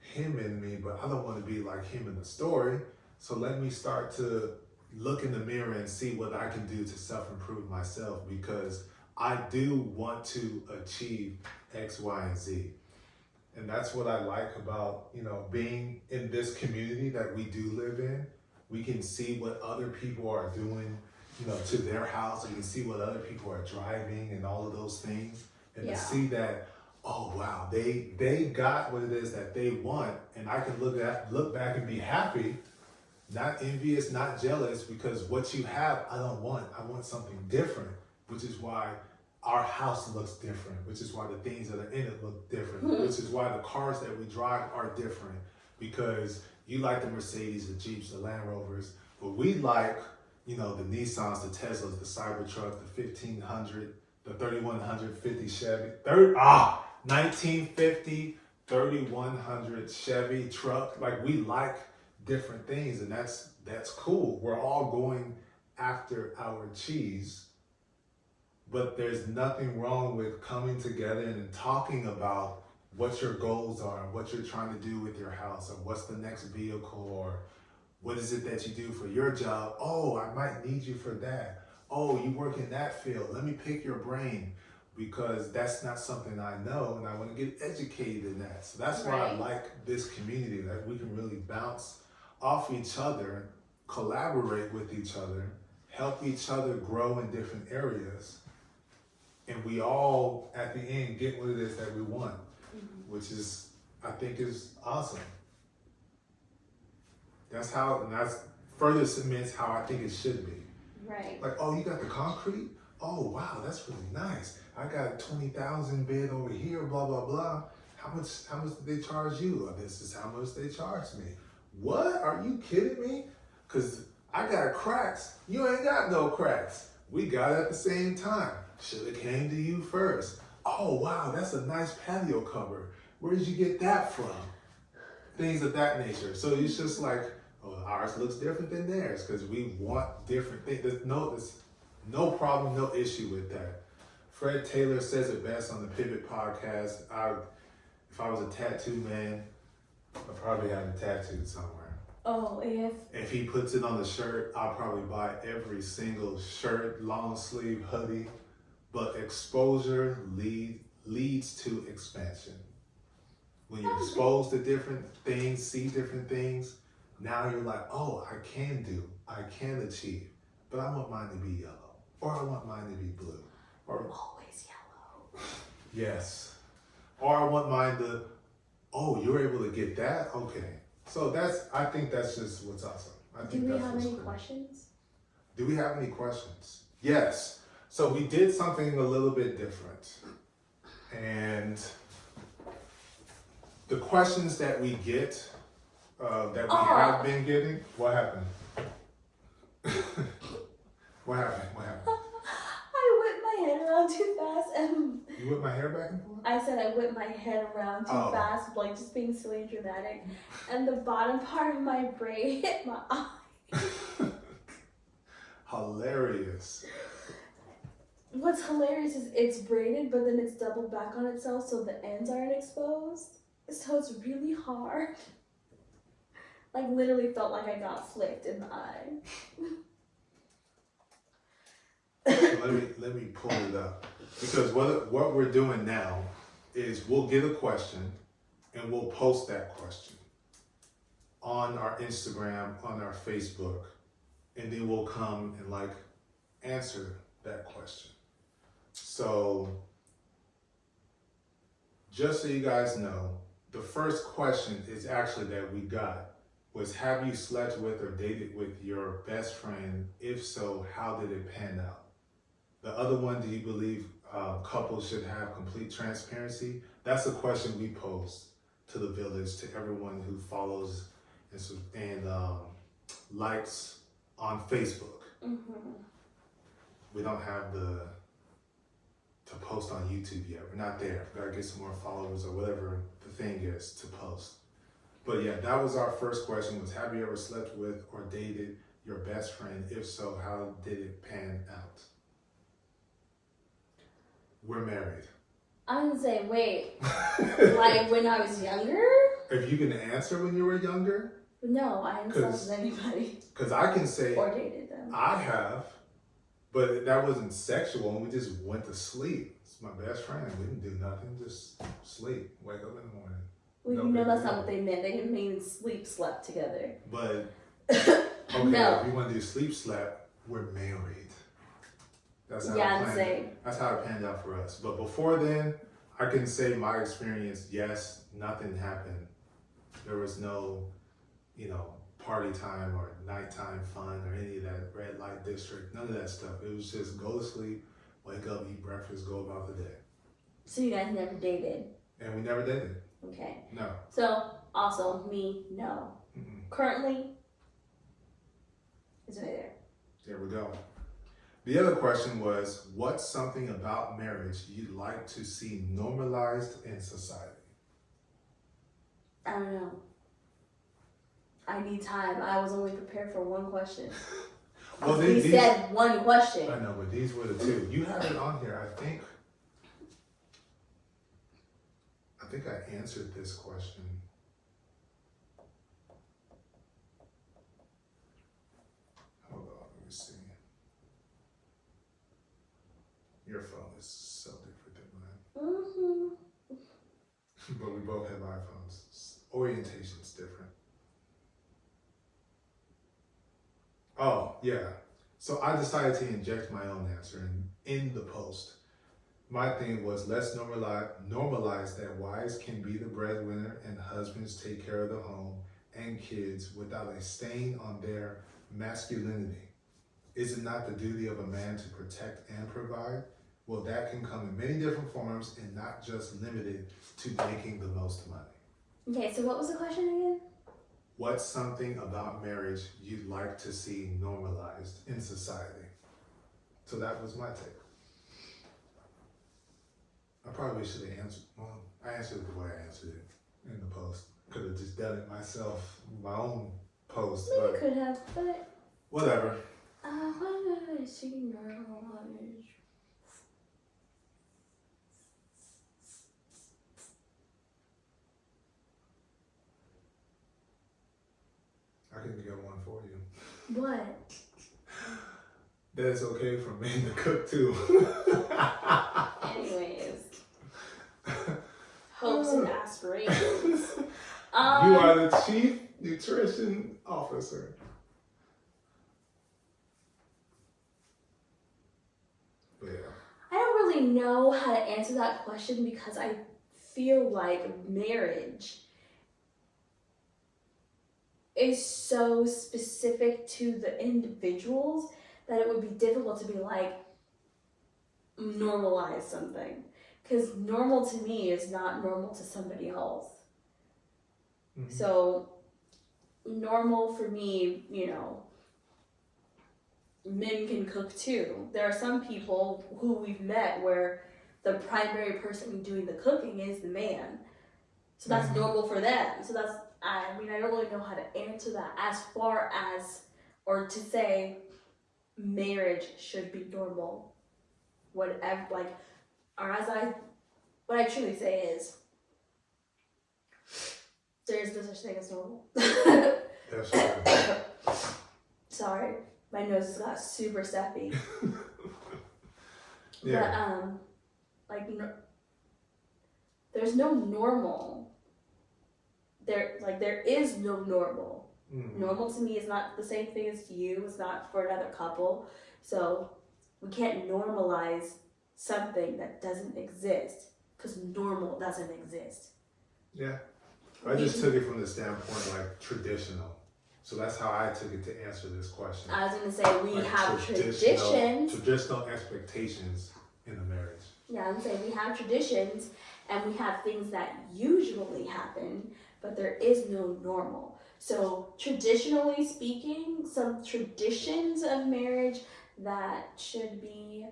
him in me, but I don't want to be like him in the story. So let me start to look in the mirror and see what I can do to self-improve myself, because I do want to achieve X, Y, and Z. And that's what I like about, being in this community that we do live in. We can see what other people are doing, to their house. We can see what other people are driving and all of those things. And to see that, oh wow, they got what it is that they want, and I can look back and be happy, not envious, not jealous, because what you have, I don't want. I want something different, which is why our house looks different, which is why the things that are in it look different, which is why the cars that we drive are different, because you like the Mercedes, the Jeeps, the Land Rovers, but we like, the Nissans, the Teslas, the Cybertruck, the 1500, the 3150 Chevy, 1950, 3100 Chevy truck. Like, we like different things, and that's cool. We're all going after our cheese, but there's nothing wrong with coming together and talking about what your goals are, what you're trying to do with your house, or what's the next vehicle, or what is it that you do for your job. Oh, I might need you for that. Oh, you work in that field. Let me pick your brain, because that's not something I know, and I want to get educated in that. So that's why I like this community, that we can really bounce off each other, collaborate with each other, help each other grow in different areas, and we all at the end get what it is that we want, which is, I think, is awesome. That's further cements how I think it should be. Right. Like, oh, you got the concrete? Oh wow, that's really nice. I got 20,000 bid over here, blah blah blah. How much did they charge you? Oh, this is how much they charged me. What? Are you kidding me? Cause I got cracks. You ain't got no cracks. We got it at the same time. Should have came to you first. Oh wow, that's a nice patio cover. Where did you get that from? Things of that nature. So it's just like, oh, ours looks different than theirs, because we want different things. There's no problem, no issue with that. Fred Taylor says it best on the Pivot podcast. If I was a tattoo man, I'd probably have it tattooed somewhere. Oh, if he puts it on the shirt, I'll probably buy every single shirt, long sleeve, hoodie. But exposure leads to expansion. When you're exposed to different things, see different things, now you're like, oh, I can achieve, but I want mine to be yellow, or I want mine to be blue, or always yellow. Yes, or I want mine to, oh, you're able to get that? Okay. So I think that's just what's awesome. Do we have any questions? Do we have any questions? Yes. So we did something a little bit different. And the questions that we get, that we have been getting, what happened? What happened? I whipped my head around too fast and... You whipped my hair back and forth? I said I whipped my head around too fast, like just being silly and dramatic. And the bottom part of my braid hit my eye. Hilarious. What's hilarious is it's braided, but then it's doubled back on itself, so the ends aren't exposed. So it's really hard. Like, literally felt like I got flicked in the eye. Let me pull it up, because what we're doing now is we'll get a question and we'll post that question on our Instagram, on our Facebook, and then we'll come and answer that question. So just so you guys know, the first question is actually that we got was, have you slept with or dated with your best friend? If so, how did it pan out? The other one, do you believe couples should have complete transparency? That's a question we posed to the village, to everyone who follows and likes on Facebook. Mm-hmm. We don't have to post on YouTube yet. We're not there. We gotta get some more followers or whatever the thing is to post. But yeah, that was our first question, was, have you ever slept with or dated your best friend? If so, how did it pan out? We're married. I would say, wait, like when I was younger? if you can answer when you were younger. No, I haven't slept with anybody. Because I can say or dated them. I have, but that wasn't sexual. We just went to sleep. It's my best friend. We didn't do nothing. Just sleep. Wake up in the morning. Well, No you know big that's deal. not what they meant. They didn't mean slept together. But okay, No. if you want to do sleep slap, we're married. That's how Yeah, it I'm planned. saying. That's how it panned out for us. But before then, I can say my experience. Yes, nothing happened. There was no, party time or nighttime fun or any of that red light district. None of that stuff. It was just go to sleep, wake up, eat breakfast, go about the day. So you guys never dated? And we never dated. Okay. No. So also me, no. Mm-mm. Currently, it's right there. There we go. The other question was, what's something about marriage you'd like to see normalized in society? I don't know. I need time. I was only prepared for one question. Well, We said one question. I know, but these were the two. You have it on here, I think. I think I answered this question. Hold on, let me see. Your phone is so different than mine. Mm-hmm. But we both have iPhones. Orientation's different. Oh, yeah. So I decided to inject my own answer in the post. My thing was, let's normalize that wives can be the breadwinner and husbands take care of the home and kids without a stain on their masculinity. Is it not the duty of a man to protect and provide? Well, that can come in many different forms and not just limited to making the most money. Okay, so what was the question again? What's something about marriage you'd like to see normalized in society? So that was my take. I probably should have answered, well, I answered it the way I answered it in the post. Could have just done it myself, my own post, Maybe but could have, but whatever. what did I see normalized? I can get one for you. What? That it's okay for men to cook too. Anyways. Hopes and aspirations. You are the chief nutrition officer. But yeah. I don't really know how to answer that question because I feel like marriage is so specific to the individuals that it would be difficult to be like, normalize something. Because normal to me is not normal to somebody else. Mm-hmm. So, normal for me, men can cook too. There are some people who we've met where the primary person doing the cooking is the man. So that's Mm-hmm. normal for them. So that's, I don't really know how to answer that as far as, or to say marriage should be normal. Whatever, what I truly say is, there is no such thing as normal. That's true. Sorry, my nose has got super stuffy. Yeah. But there's no normal. There is no normal. Mm-hmm. Normal to me is not the same thing as to you. It's not for another couple. So we can't normalize something that doesn't exist because normal doesn't exist. Yeah. I just took it from the standpoint like traditional. So that's how I took it to answer this question. I was going to say we Like have traditions. Traditional expectations in a marriage. Yeah, I'm saying we have traditions and we have things that usually happen, but there is no normal. So traditionally speaking, some traditions of marriage that should be,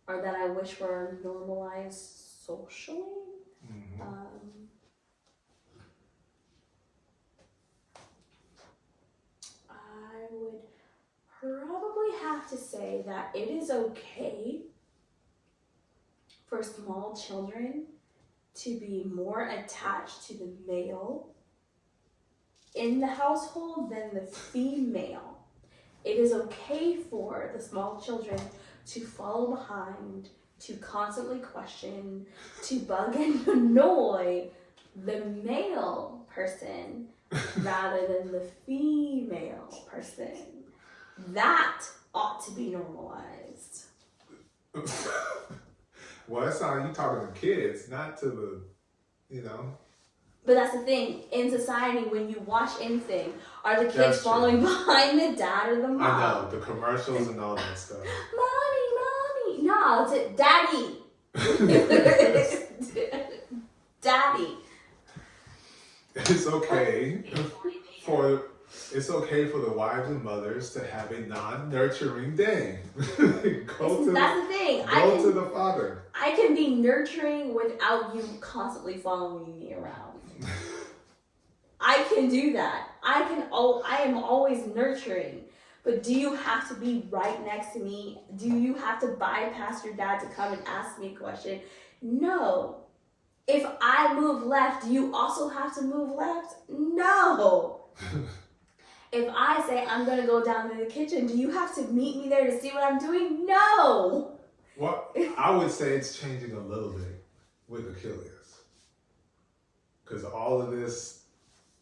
or that I wish were normalized socially. Mm-hmm. I would probably have to say that it is okay for small children to be more attached to the male in the household than the female. It is okay for the small children to follow behind, to constantly question, to bug and annoy the male person rather than the female person. That ought to be normalized. Well, that's how you talking to kids, not to the, But that's the thing. In society, when you watch anything, are the kids That's following true. behind the dad or the mom? I know, the commercials and all that stuff. Mommy. No, it's daddy. Daddy. It's okay for the wives and mothers to have a non-nurturing day. That's the thing. Go to the father. I can be nurturing without you constantly following me around. I can do that. I am always nurturing. But do you have to be right next to me? Do you have to bypass your dad to come and ask me a question? No. If I move left, do you also have to move left? No. If I say I'm going to go down to the kitchen, do you have to meet me there to see what I'm doing? No. Well, I would say it's changing a little bit with Achilles. Because all of this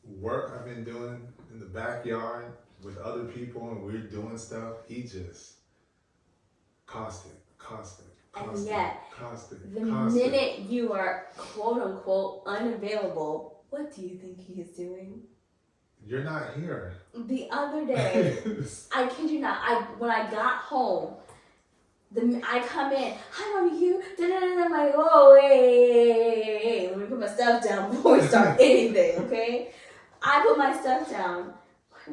work I've been doing in the backyard with other people and we're doing stuff, he just constant. And yet, constant. the minute you are quote unquote unavailable, what do you think he is doing? You're not here. The other day, I kid you not, when I got home, I come in, hi mommy Q, I'm like, oh, hey, let me put my stuff down before we start anything, okay? I put my stuff down.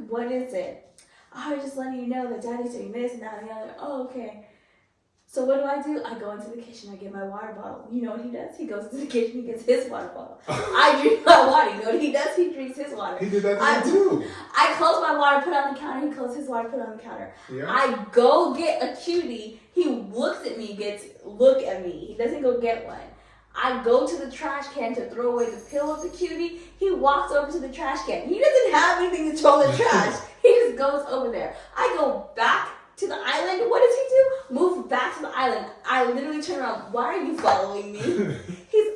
What is it? Oh, I was just letting you know that daddy's doing this and that and the other. Oh, okay. So what do? I go into the kitchen, I get my water bottle. You know what he does? He goes to the kitchen, he gets his water bottle. I drink my water. You know what he does? He drinks his water. He did that to me too. I close my water, put it on the counter. He closes his water, put it on the counter. Yeah. I go get a cutie. He looks at me, look at me. He doesn't go get one. I go to the trash can to throw away the pill of the cutie. He walks over to the trash can. He doesn't have anything to throw in the trash. He just goes over there. I go back to the island. What does he do? Move back to the island. I literally turn around. Why are you following me? He's,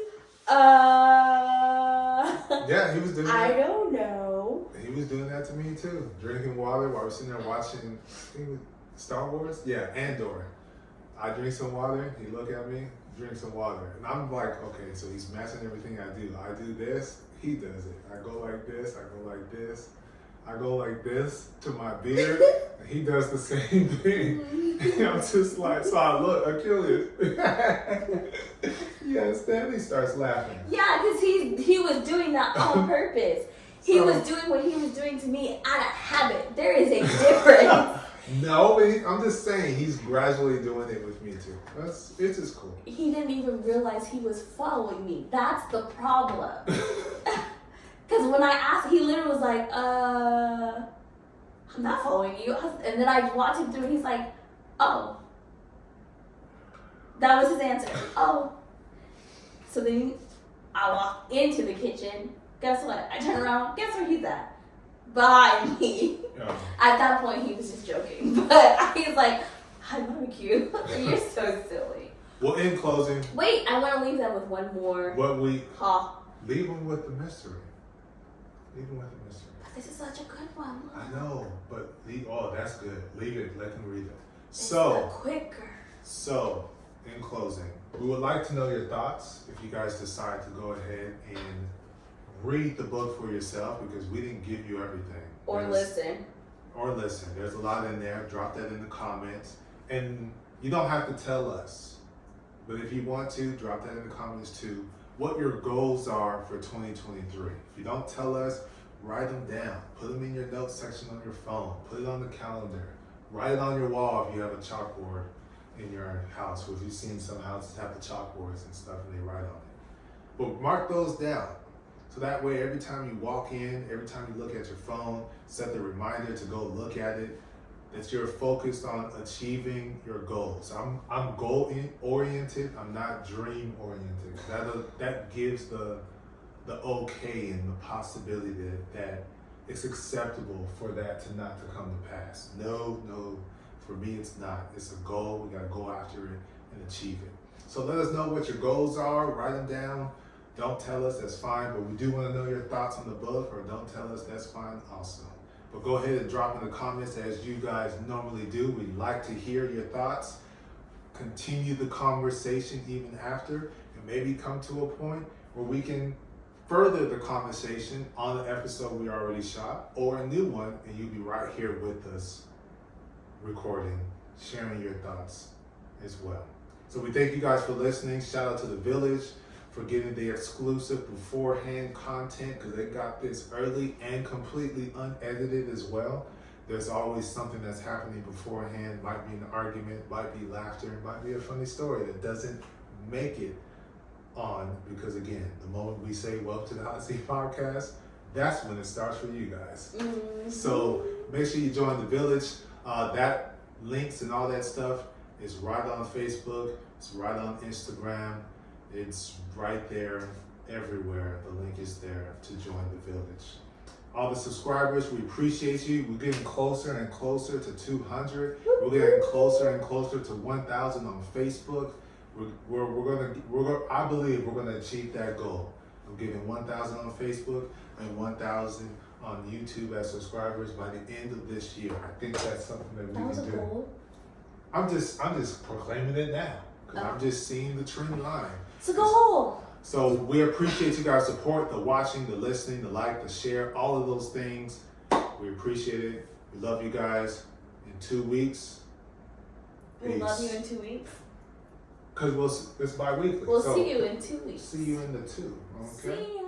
Yeah, he was doing that. I don't know. He was doing that to me too. Drinking water while we're sitting there watching, I think it was Star Wars? Yeah, Andor. I drink some water, he look at me, drink some water. And I'm like, okay, so he's matching everything I do. I do this, he does it. I go like this, I go like this. I go like this to my beard, and he does the same thing. And I'm just like, so I look, Achilles. Yeah, Stanley starts laughing. Yeah, because he was doing that on purpose. He was doing what he was doing to me out of habit. There is a difference. No, but I'm just saying he's gradually doing it with me too. It's just cool. He didn't even realize he was following me. That's the problem. Because when I asked, he literally was like, I'm not following you. And then I watched him through and he's like, oh. That was his answer. Oh. So then I walk into the kitchen. Guess what? I turn around. Guess where he's at? Behind me. Yeah. At that point, he was just joking. But I was like, I love you. You're so silly. Well, in closing. Wait, I want to leave them with one more. Leave them with the mystery. Leave them with the mystery. This is such a good one. I know, but that's good. Leave it. Let them read it. It's quicker. So, in closing, we would like to know your thoughts if you guys decide to go ahead and read the book for yourself, because we didn't give you everything. Or listen. There's a lot in there. Drop that in the comments. And you don't have to tell us, but if you want to, drop that in the comments too, what your goals are for 2023. If you don't tell us, write them down. Put them in your notes section on your phone. Put it on the calendar. Write it on your wall if you have a chalkboard in your house, or if you've seen some houses have the chalkboards and stuff and they write on it. But mark those down. So that way, every time you walk in, every time you look at your phone, set the reminder to go look at it, that you're focused on achieving your goals. I'm goal oriented. I'm not dream oriented. That gives the okay and the possibility that it's acceptable for that to not to come to pass. No, for me it's not. It's a goal. We gotta go after it and achieve it. So let us know what your goals are. Write them down. Don't tell us, that's fine. But we do want to know your thoughts on the book, or don't tell us, that's fine also. But go ahead and drop in the comments as you guys normally do. We'd like to hear your thoughts. Continue the conversation even after, and maybe come to a point where we can further the conversation on the episode we already shot, or a new one, and you'll be right here with us recording, sharing your thoughts as well. So we thank you guys for listening. Shout out to the Village for getting the exclusive beforehand content, because they got this early and completely unedited as well. There's always something that's happening beforehand. Might be an argument, might be laughter, might be a funny story that doesn't make it on, because again, the moment we say welcome to the Hot Seat Podcast, that's when it starts for you guys. Mm-hmm. So make sure you join the Village. That links and all that stuff is right on Facebook. It's right on Instagram. It's right there everywhere. The link is there to join the Village. All the subscribers, we appreciate you. We're getting closer and closer to 200. We're getting closer and closer to 1,000 on Facebook. I believe we're gonna achieve that goal of getting 1,000 on Facebook and 1,000 on YouTube as subscribers by the end of this year. I think that's something that we can do. Goal. I'm just proclaiming it now, because I'm just seeing the trend line. It's a goal. So we appreciate you guys' support, the watching, the listening, the like, the share, all of those things. We appreciate it. We love you guys. In 2 weeks. We love you in 2 weeks. Because it's bi-weekly. We'll see you in 2 weeks. See you in the 2. Okay? See ya.